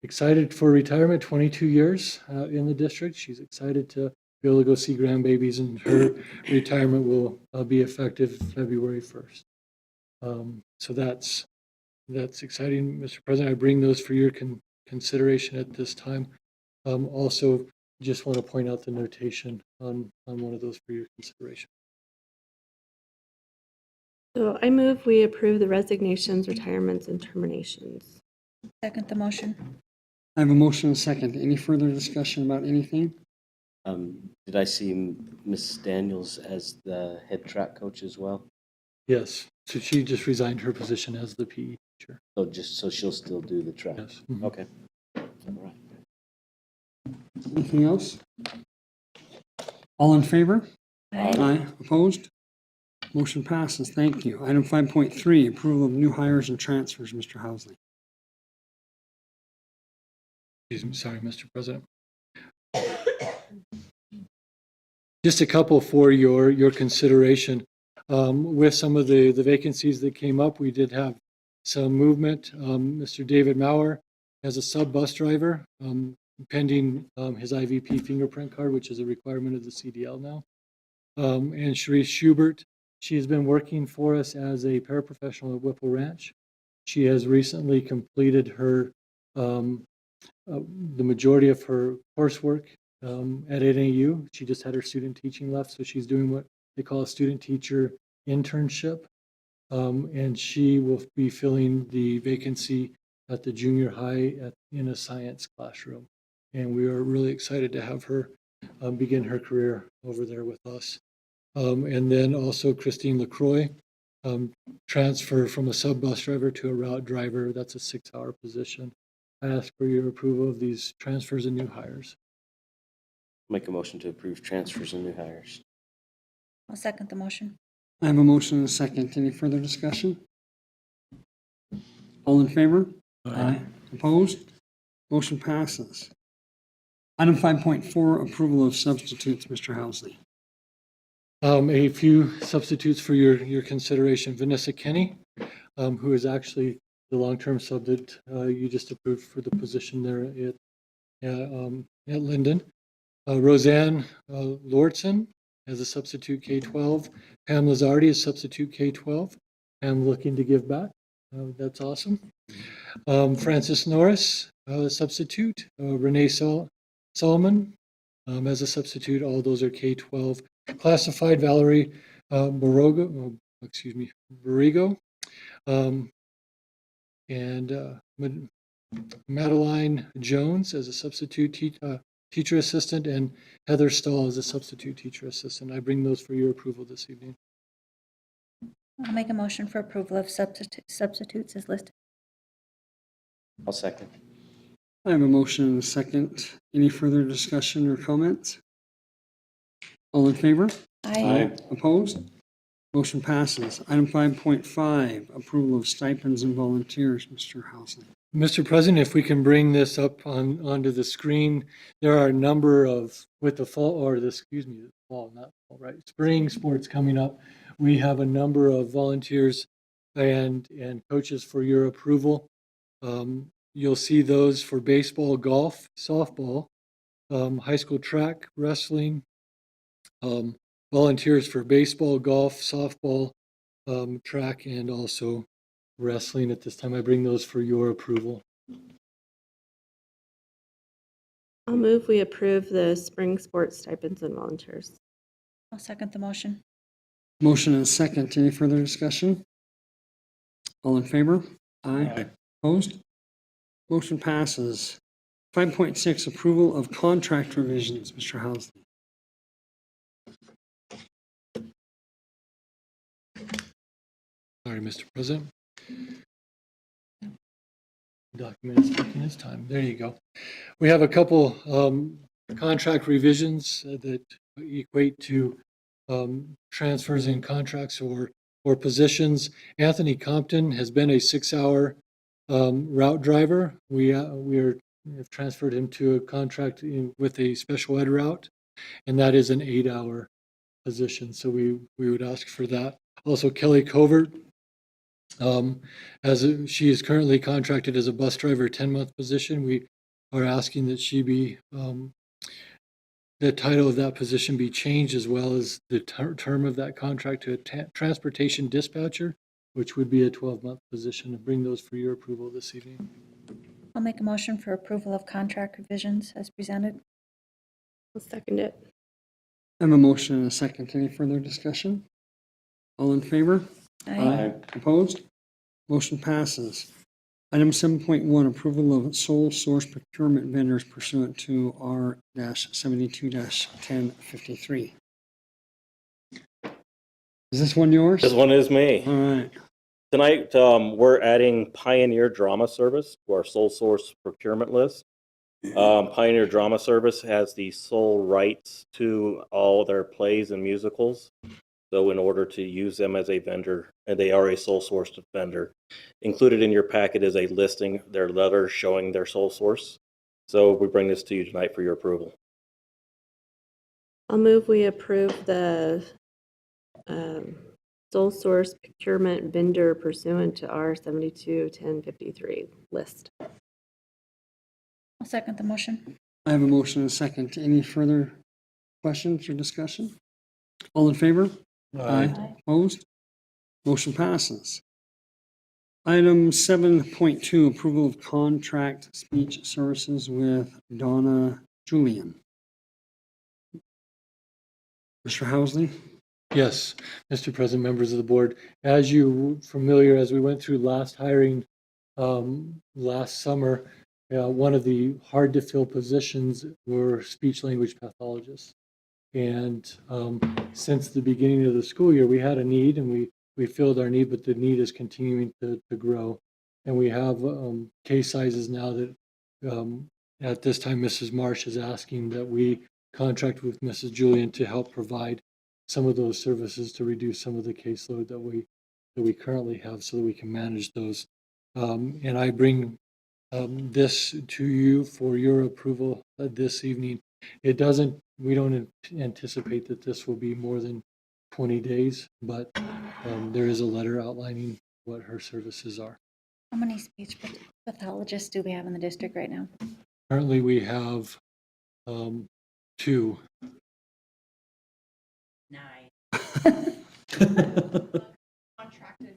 excited for retirement, 22 years in the district. She's excited to be able to go see grandbabies, and her retirement will be effective February 1st. So that's exciting, Mr. President. I bring those for your consideration at this time. Also, just want to point out the notation on one of those for your consideration. So I move we approve the resignations, retirements, and terminations. Second the motion. I have a motion and a second. Any further discussion about anything? Did I see Miss Daniels as the head track coach as well? Yes, so she just resigned her position as the PE teacher. So she'll still do the track? Yes. Mhm. Okay. All right. Anything else? All in favor? Aye. Opposed? Motion passes. Thank you. Item 5.3, approval of new hires and transfers. Mr. Housley. Excuse me, sorry, Mr. President. Just a couple for your consideration. With some of the vacancies that came up, we did have some movement. Mr. David Maurer as a sub bus driver, pending his IVP fingerprint card, which is a requirement of the CDL now. And Sharice Schubert, she has been working for us as a paraprofessional at Whipple Ranch. She has recently completed her the majority of her coursework at NAU. She just had her student teaching left, so she's doing what they call a student teacher internship. And she will be filling the vacancy at the junior high in a science classroom. And we are really excited to have her begin her career over there with us. And then also Christine LaCroix, transfer from a sub bus driver to a route driver. That's a 6-hour position. I ask for your approval of these transfers and new hires. Make a motion to approve transfers and new hires. I'll second the motion. I have a motion and a second. Any further discussion? All in favor? Aye. Opposed? Motion passes. Item 5.4, approval of substitutes. Mr. Housley. A few substitutes for your consideration. Vanessa Kenny, who is actually the long-term sub that you just approved for the position there at Linden. Roseanne Lordson as a substitute K-12. Pam Lazardi is substitute K-12. Pam looking to give back. That's awesome. Francis Norris, substitute. Renee Solomon as a substitute. All those are K-12. Classified Valerie Borrego, and Madeline Jones as a substitute teacher assistant, and Heather Stahl as a substitute teacher assistant. I bring those for your approval this evening. I'll make a motion for approval of substitutes as listed. I'll second. I have a motion and a second. Any further discussion or comments? All in favor? Aye. Opposed? Motion passes. Item 5.5, approval of stipends and volunteers. Mr. Housley. Mr. President, if we can bring this up onto the screen, there are a number of, with the fall, or the, excuse me, the fall, not fall, right, spring sports coming up. We have a number of volunteers and coaches for your approval. You'll see those for baseball, golf, softball, high school track, wrestling, volunteers for baseball, golf, softball, track, and also wrestling. At this time, I bring those for your approval. I'll move we approve the spring sports stipends and volunteers. I'll second the motion. Motion and a second. Any further discussion? All in favor? Aye. Opposed? Motion passes. 5.6, approval of contract revisions. Mr. Housley. Sorry, Mr. President. Document is taking its time. There you go. We have a couple contract revisions that equate to transfers in contracts or positions. Anthony Compton has been a 6-hour route driver. We have transferred him to a contract with a special ed route, and that is an 8-hour position. So we would ask for that. Also, Kelly Covert, she is currently contracted as a bus driver, 10-month position. We are asking that she be, the title of that position be changed, as well as the term of that contract to a transportation dispatcher, which would be a 12-month position. And bring those for your approval this evening. I'll make a motion for approval of contract revisions as presented. I'll second it. I have a motion and a second. Any further discussion? All in favor? Aye. Opposed? Motion passes. Item 7.1, approval of sole source procurement vendors pursuant to R-72-1053. Is this one yours? This one is me. All right. Tonight, we're adding Pioneer Drama Service to our sole source procurement list. Pioneer Drama Service has the sole rights to all their plays and musicals. So in order to use them as a vendor, and they are a sole source vendor, included in your packet is a listing, their letter showing their sole source. So we bring this to you tonight for your approval. I'll move we approve the sole source procurement vendor pursuant to R-72-1053 list. I'll second the motion. I have a motion and a second. Any further questions or discussion? All in favor? Aye. Opposed? Motion passes. Item 7.2, approval of contract speech services with Donna Julian. Mr. Housley? Yes, Mr. President, members of the board, as you familiar, as we went through last hiring last summer, one of the hard to fill positions were speech language pathologists. And since the beginning of the school year, we had a need, and we filled our need, but the need is continuing to grow. And we have case sizes now that at this time, Mrs. Marsh is asking that we contract with Mrs. Julian to help provide some of those services to reduce some of the caseload that we currently have, so that we can manage those. And I bring this to you for your approval this evening. We don't anticipate that this will be more than 20 days, but there is a letter outlining what her services are. How many speech pathologists do we have in the district right now? Currently, we have 2. 9. Contracted.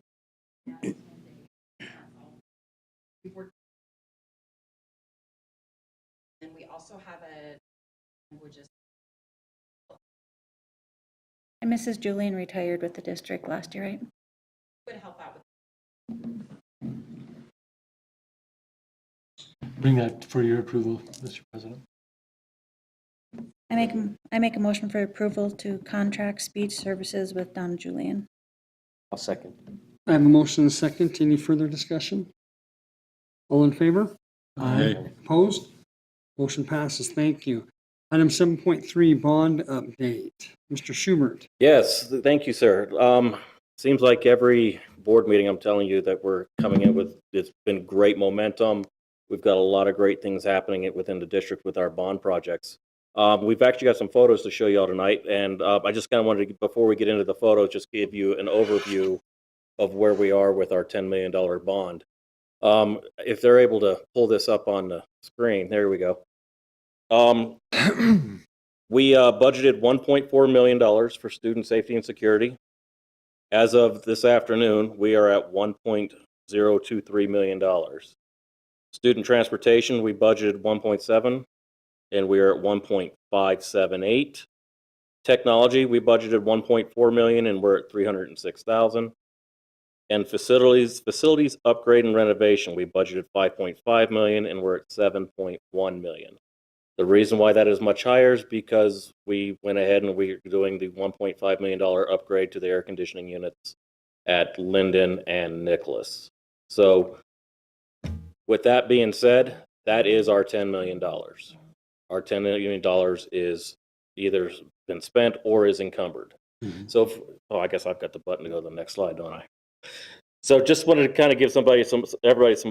We work. And we also have a languages. And Mrs. Julian retired with the district last year, right? Would help out with. Bring that for your approval, Mr. President. I make a motion for approval to contract speech services with Donna Julian. I'll second. I have a motion and a second. Any further discussion? All in favor? Aye. Opposed? Motion passes. Thank you. Item 7.3, bond update. Mr. Schubert. Yes, thank you, sir. Seems like every board meeting, I'm telling you that we're coming in with, it's been great momentum. We've got a lot of great things happening within the district with our bond projects. We've actually got some photos to show you all tonight, and I just kind of wanted to, before we get into the photos, just give you an overview of where we are with our $10 million bond. If they're able to pull this up on the screen, there we go. We budgeted $1.4 million for student safety and security. As of this afternoon, we are at $1.023 million. Student transportation, we budgeted 1.7, and we are at 1.578. Technology, we budgeted 1.4 million, and we're at 306,000. And facilities upgrade and renovation, we budgeted 5.5 million, and we're at 7.1 million. The reason why that is much higher is because we went ahead and we're doing the $1.5 million upgrade to the air conditioning units at Linden and Nicholas. So with that being said, that is our $10 million. Our $10 million is either been spent or is encumbered. So, I guess I've got the button to go to the next slide, don't I? So just wanted to kind of give everybody some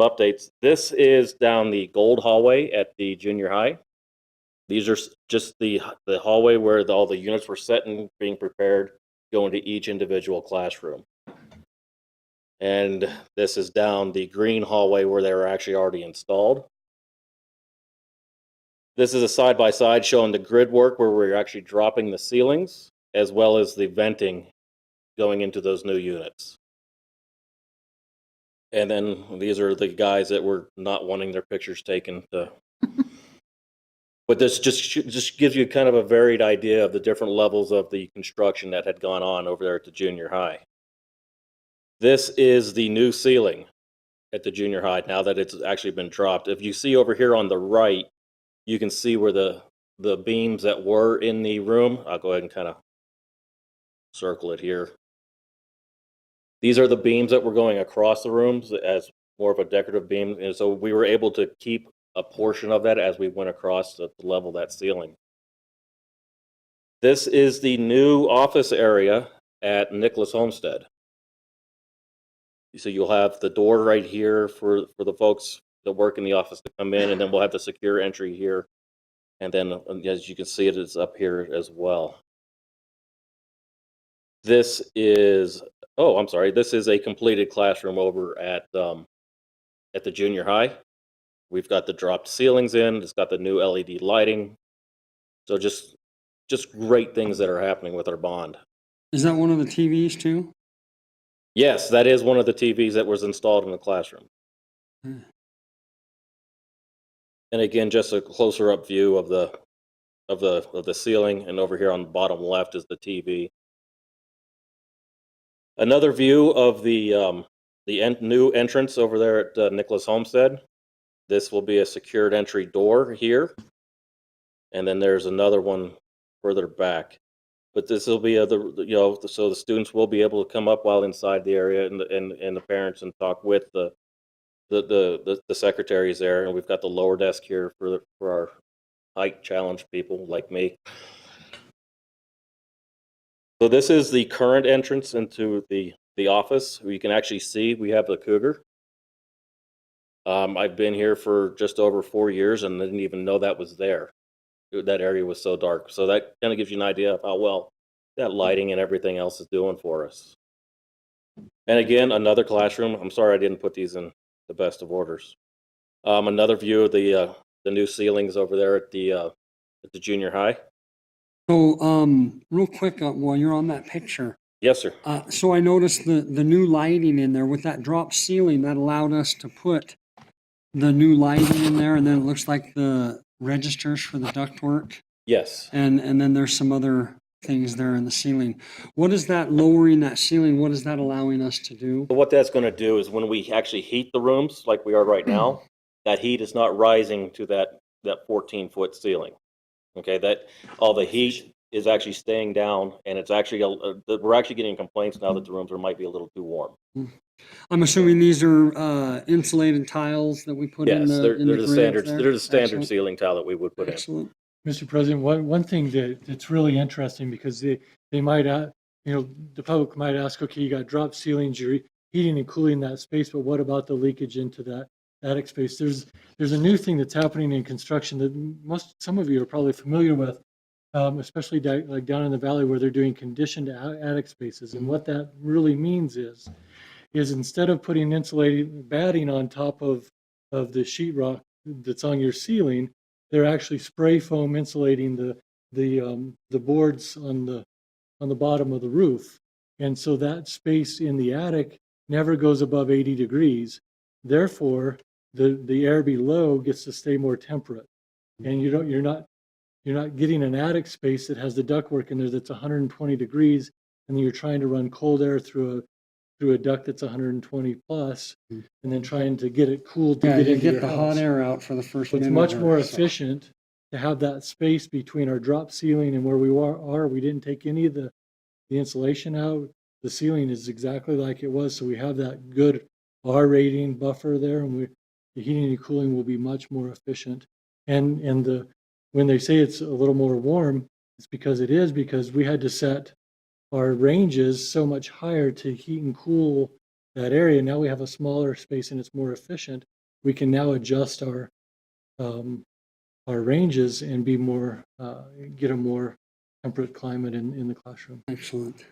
updates. This is down the gold hallway at the junior high. These are just the hallway where all the units were set and being prepared, going to each individual classroom. And this is down the green hallway where they were actually already installed. This is a side-by-side showing the grid work where we're actually dropping the ceilings, as well as the venting going into those new units. And then these are the guys that were not wanting their pictures taken. But this just gives you kind of a varied idea of the different levels of the construction that had gone on over there at the junior high. This is the new ceiling at the junior high now that it's actually been dropped. If you see over here on the right, you can see where the beams that were in the room, I'll go ahead and kind of circle it here. These are the beams that were going across the rooms as more of a decorative beam. And so we were able to keep a portion of that as we went across to level that ceiling. This is the new office area at Nicholas Homestead. So you'll have the door right here for the folks that work in the office to come in, and then we'll have the secure entry here. And then as you can see, it is up here as well. This is, this is a completed classroom over at the junior high. We've got the dropped ceilings in, it's got the new LED lighting. So just great things that are happening with our bond. Is that one of the TVs too? Yes, that is one of the TVs that was installed in the classroom. And again, just a closer up view of the ceiling, and over here on the bottom left is the TV. Another view of the new entrance over there at Nicholas Homestead. This will be a secured entry door here, and then there's another one further back. But this will be so the students will be able to come up while inside the area, and the parents, and talk with the secretaries there. And we've got the lower desk here for our height challenged people like me. So this is the current entrance into the office. You can actually see we have the Cougar. I've been here for just over 4 years and didn't even know that was there. That area was so dark. So that kind of gives you an idea of how well that lighting and everything else is doing for us. And again, another classroom. I'm sorry I didn't put these in the best of orders. Another view of the new ceilings over there at the junior high. So, real quick, while you're on that picture. Yes, sir. So I noticed the new lighting in there with that drop ceiling that allowed us to put the new lighting in there, and then it looks like the registers for the ductwork. Yes. And then there's some other things there in the ceiling. What is that lowering that ceiling? What is that allowing us to do? So what that's going to do is when we actually heat the rooms like we are right now, that heat is not rising to that 14-foot ceiling. Okay, that all the heat is actually staying down, and it's actually we're actually getting complaints now that the rooms might be a little too warm. I'm assuming these are insulated tiles that we put in Yes, the they're the standard. there? They're the standard Excellent. ceiling tile that we would put Excellent. Mr. President, one thing that's really interesting, because they might, the public might ask, okay, you got drop ceilings, you're heating and cooling that space, but what about the leakage into that attic space? There's a new thing that's happening in construction that some of you are probably familiar with, especially like down in the valley where they're doing conditioned attic spaces. And what that really means is instead of putting insulated batting on top of the sheetrock that's on your ceiling, they're actually spray foam insulating the boards on the bottom of the roof. And so that space in the attic never goes above 80 degrees. Therefore, the air below gets to stay more temperate. And you're not getting an attic space that has the ductwork in there that's 120 degrees, and then you're trying to run cold air through a duct that's 120 plus, and then trying to get it cooled to Yeah, get you into get your the hot house. air out for the first So it's minute. much or more so. efficient to have that space between our drop ceiling and where we are. We didn't take any of the insulation out. The ceiling is exactly like it was, so we have that good R rating buffer there, and the heating and cooling will be much more efficient. And when they say it's a little more warm, it's because we had to set our ranges so much higher to heat and cool that area. Now we have a smaller space and it's more efficient. We can now adjust our ranges and be more, get a more temperate climate in the classroom. Excellent.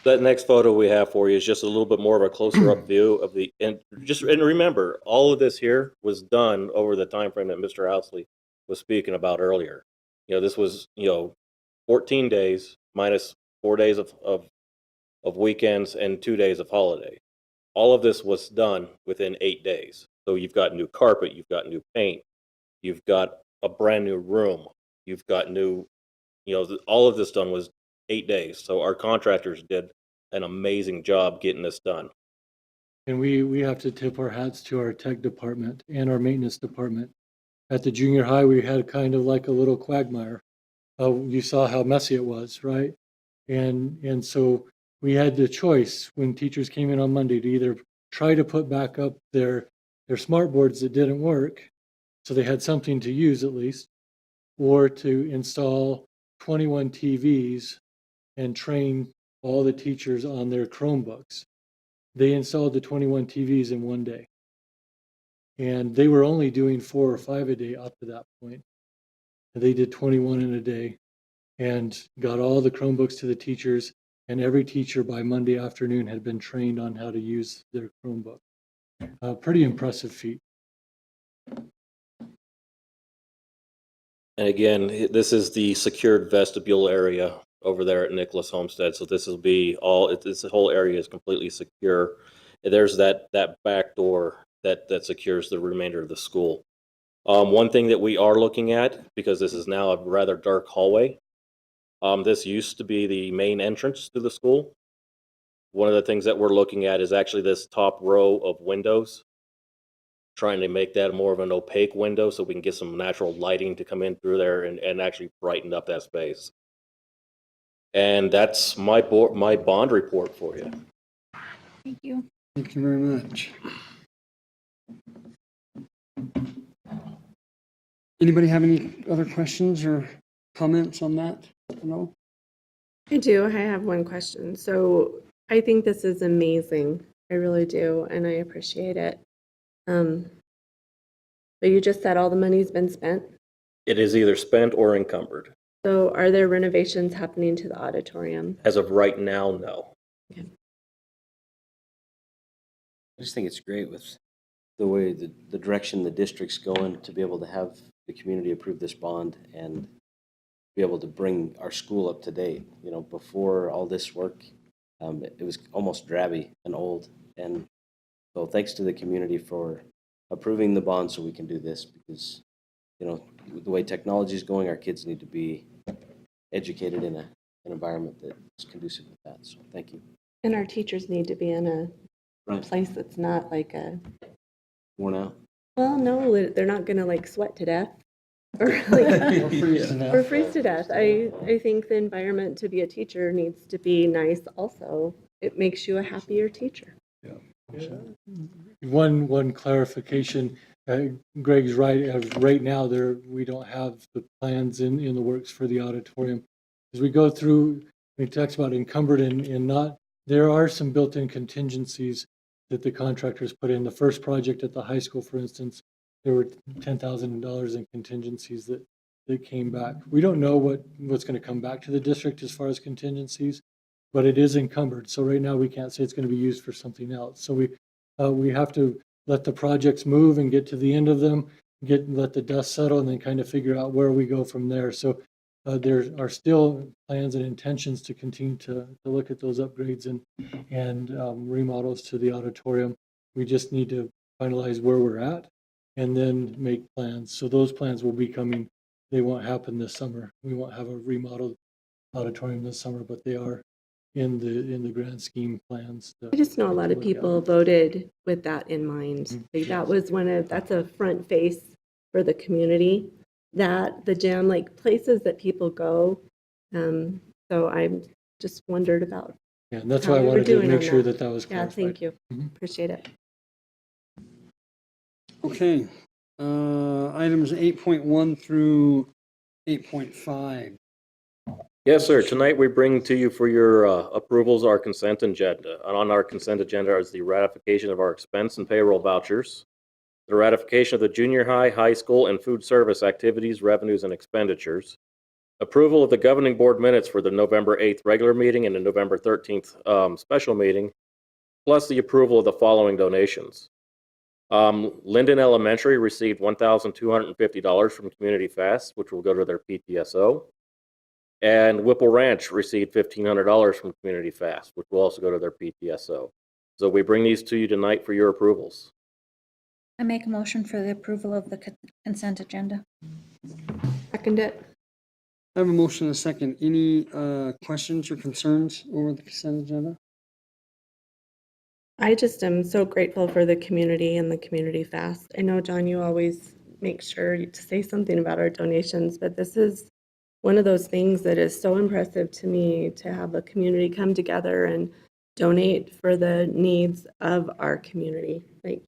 That next photo we have for you is just a little bit more of a closer up view of and remember, all of this here was done over the time frame that Mr. Housley was speaking about earlier. This was, 14 days minus 4 days of weekends and 2 days of holiday. All of this was done within 8 days. So you've got new carpet, you've got new paint, you've got a brand new room, you've got new, all of this done was 8 days. So our contractors did an amazing job getting this done. And we have to tip our hats to our tech department and our maintenance department. At the junior high, we had kind of like a little quagmire. You saw how messy it was, right? And so we had the choice when teachers came in on Monday to either try to put back up their smart boards that didn't work, so they had something to use at least, or to install 21 TVs and train all the teachers on their Chromebooks. They installed the 21 TVs in one day. And they were only doing 4 or 5 a day up to that point. And they did 21 in a day and got all the Chromebooks to the teachers. And every teacher by Monday afternoon had been trained on how to use their Chromebook. Pretty impressive feat. And again, this is the secured vestibule area over there at Nicholas Homestead. So this will be this whole area is completely secure. There's that back door that secures the remainder of the school. One thing that we are looking at, because this is now a rather dark hallway, this used to be the main entrance to the school. One of the things that we're looking at is actually this top row of windows, trying to make that more of an opaque window so we can get some natural lighting to come in through there and actually brighten up that space. And that's my bond report for you. Thank you. Thank you very much. Anybody have any other questions or comments on that? No? I do. I have one question. So I think this is amazing. I really do, and I appreciate it. But you just said all the money's been spent. It is either spent or encumbered. So are there renovations happening to the auditorium? As of right now, no. I just think it's great with the way the direction the district's going to be able to have the community approve this bond and be able to bring our school up to date. Before all this work, it was almost drabby and old. And so thanks to the community for approving the bond so we can do this, because, the way technology is going, our kids need to be educated in an environment that is conducive to that. So thank you. And our teachers need to be in a place that's not like Worn out? well, no, they're not going to sweat to death or or freeze to death. I think the environment to be a teacher needs to be nice also. It makes you a happier teacher. One clarification, Greg's right. Right now, we don't have the plans in the works for the auditorium. As we go through, it talks about encumbered and not. There are some built-in contingencies that the contractors put in. The first project at the high school, for instance, there were $10,000 in contingencies that came back. We don't know what's going to come back to the district as far as contingencies, but it is encumbered. So right now we can't say it's going to be used for something else. So we have to let the projects move and get to the end of them, let the dust settle, and then kind of figure out where we go from there. So there are still plans and intentions to continue to look at those upgrades and remodels to the auditorium. We just need to finalize where we're at and then make plans. So those plans will be coming. They won't happen this summer. We won't have a remodeled auditorium this summer, but they are in the grand scheme plans. I just know a lot of people voted with that in mind. Like that was that's a front face for the community, that the gym, like places that people go. So I just wondered about. Yeah, and that's how why I we were wanted to doing make on sure that was Yeah, clarified. thank you. Mhm. Appreciate it. Okay, items 8.1 through 8.5. Yes, sir. Tonight we bring to you for your approvals our consent agenda. And on our consent agenda is the ratification of our expense and payroll vouchers, the ratification of the junior high, high school, and food service activities, revenues, and expenditures, approval of the governing board minutes for the November 8th regular meeting and the November 13th special meeting, plus the approval of the following donations. Linden Elementary received $1,250 from Community Fast, which will go to their PTSO. And Whipple Ranch received $1,500 from Community Fast, which will also go to their PTSO. So we bring these to you tonight for your approvals. I make a motion for the approval of the consent agenda. Second it. I have a motion and a second. Any questions or concerns over the consent agenda? I just am so grateful for the community and the Community Fast. I know, John, you always make sure to say something about our donations, but this is one of those things that is so impressive to me, to have a community come together and donate for the needs of our community. Like,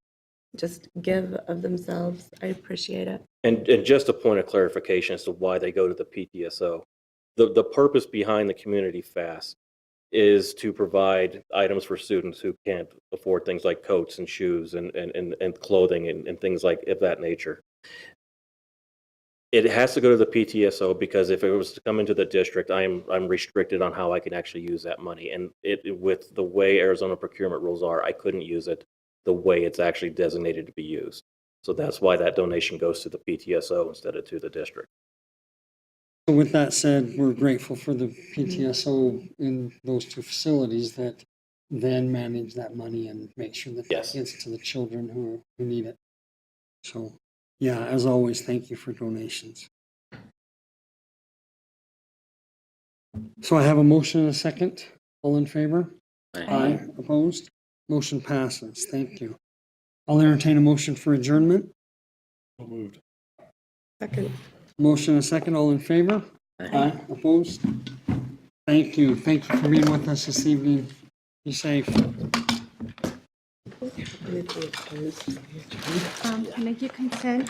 just give of themselves. I appreciate it. And just a point of clarification as to why they go to the PTSO. The purpose behind the Community Fast is to provide items for students who can't afford things like coats and shoes and clothing and things like of that nature. It has to go to the PTSO because if it was to come into the district, I'm restricted on how I can actually use that money. And with the way Arizona procurement rules are, I couldn't use it the way it's actually designated to be used. So that's why that donation goes to the PTSO instead of to the district. So with that said, we're grateful for the PTSO in those two facilities that then manage that money and make sure that Yes. that gets to the children who need it. So, yeah, as always, thank you for donations. So I have a motion and a second. All in favor? Aye. Opposed? Motion passes. Thank you. I'll entertain a motion for adjournment. So moved. Second. Motion and a second. All in favor? Aye. Opposed? Thank you. Thank you for being with us this evening. Be safe. Can I get consent?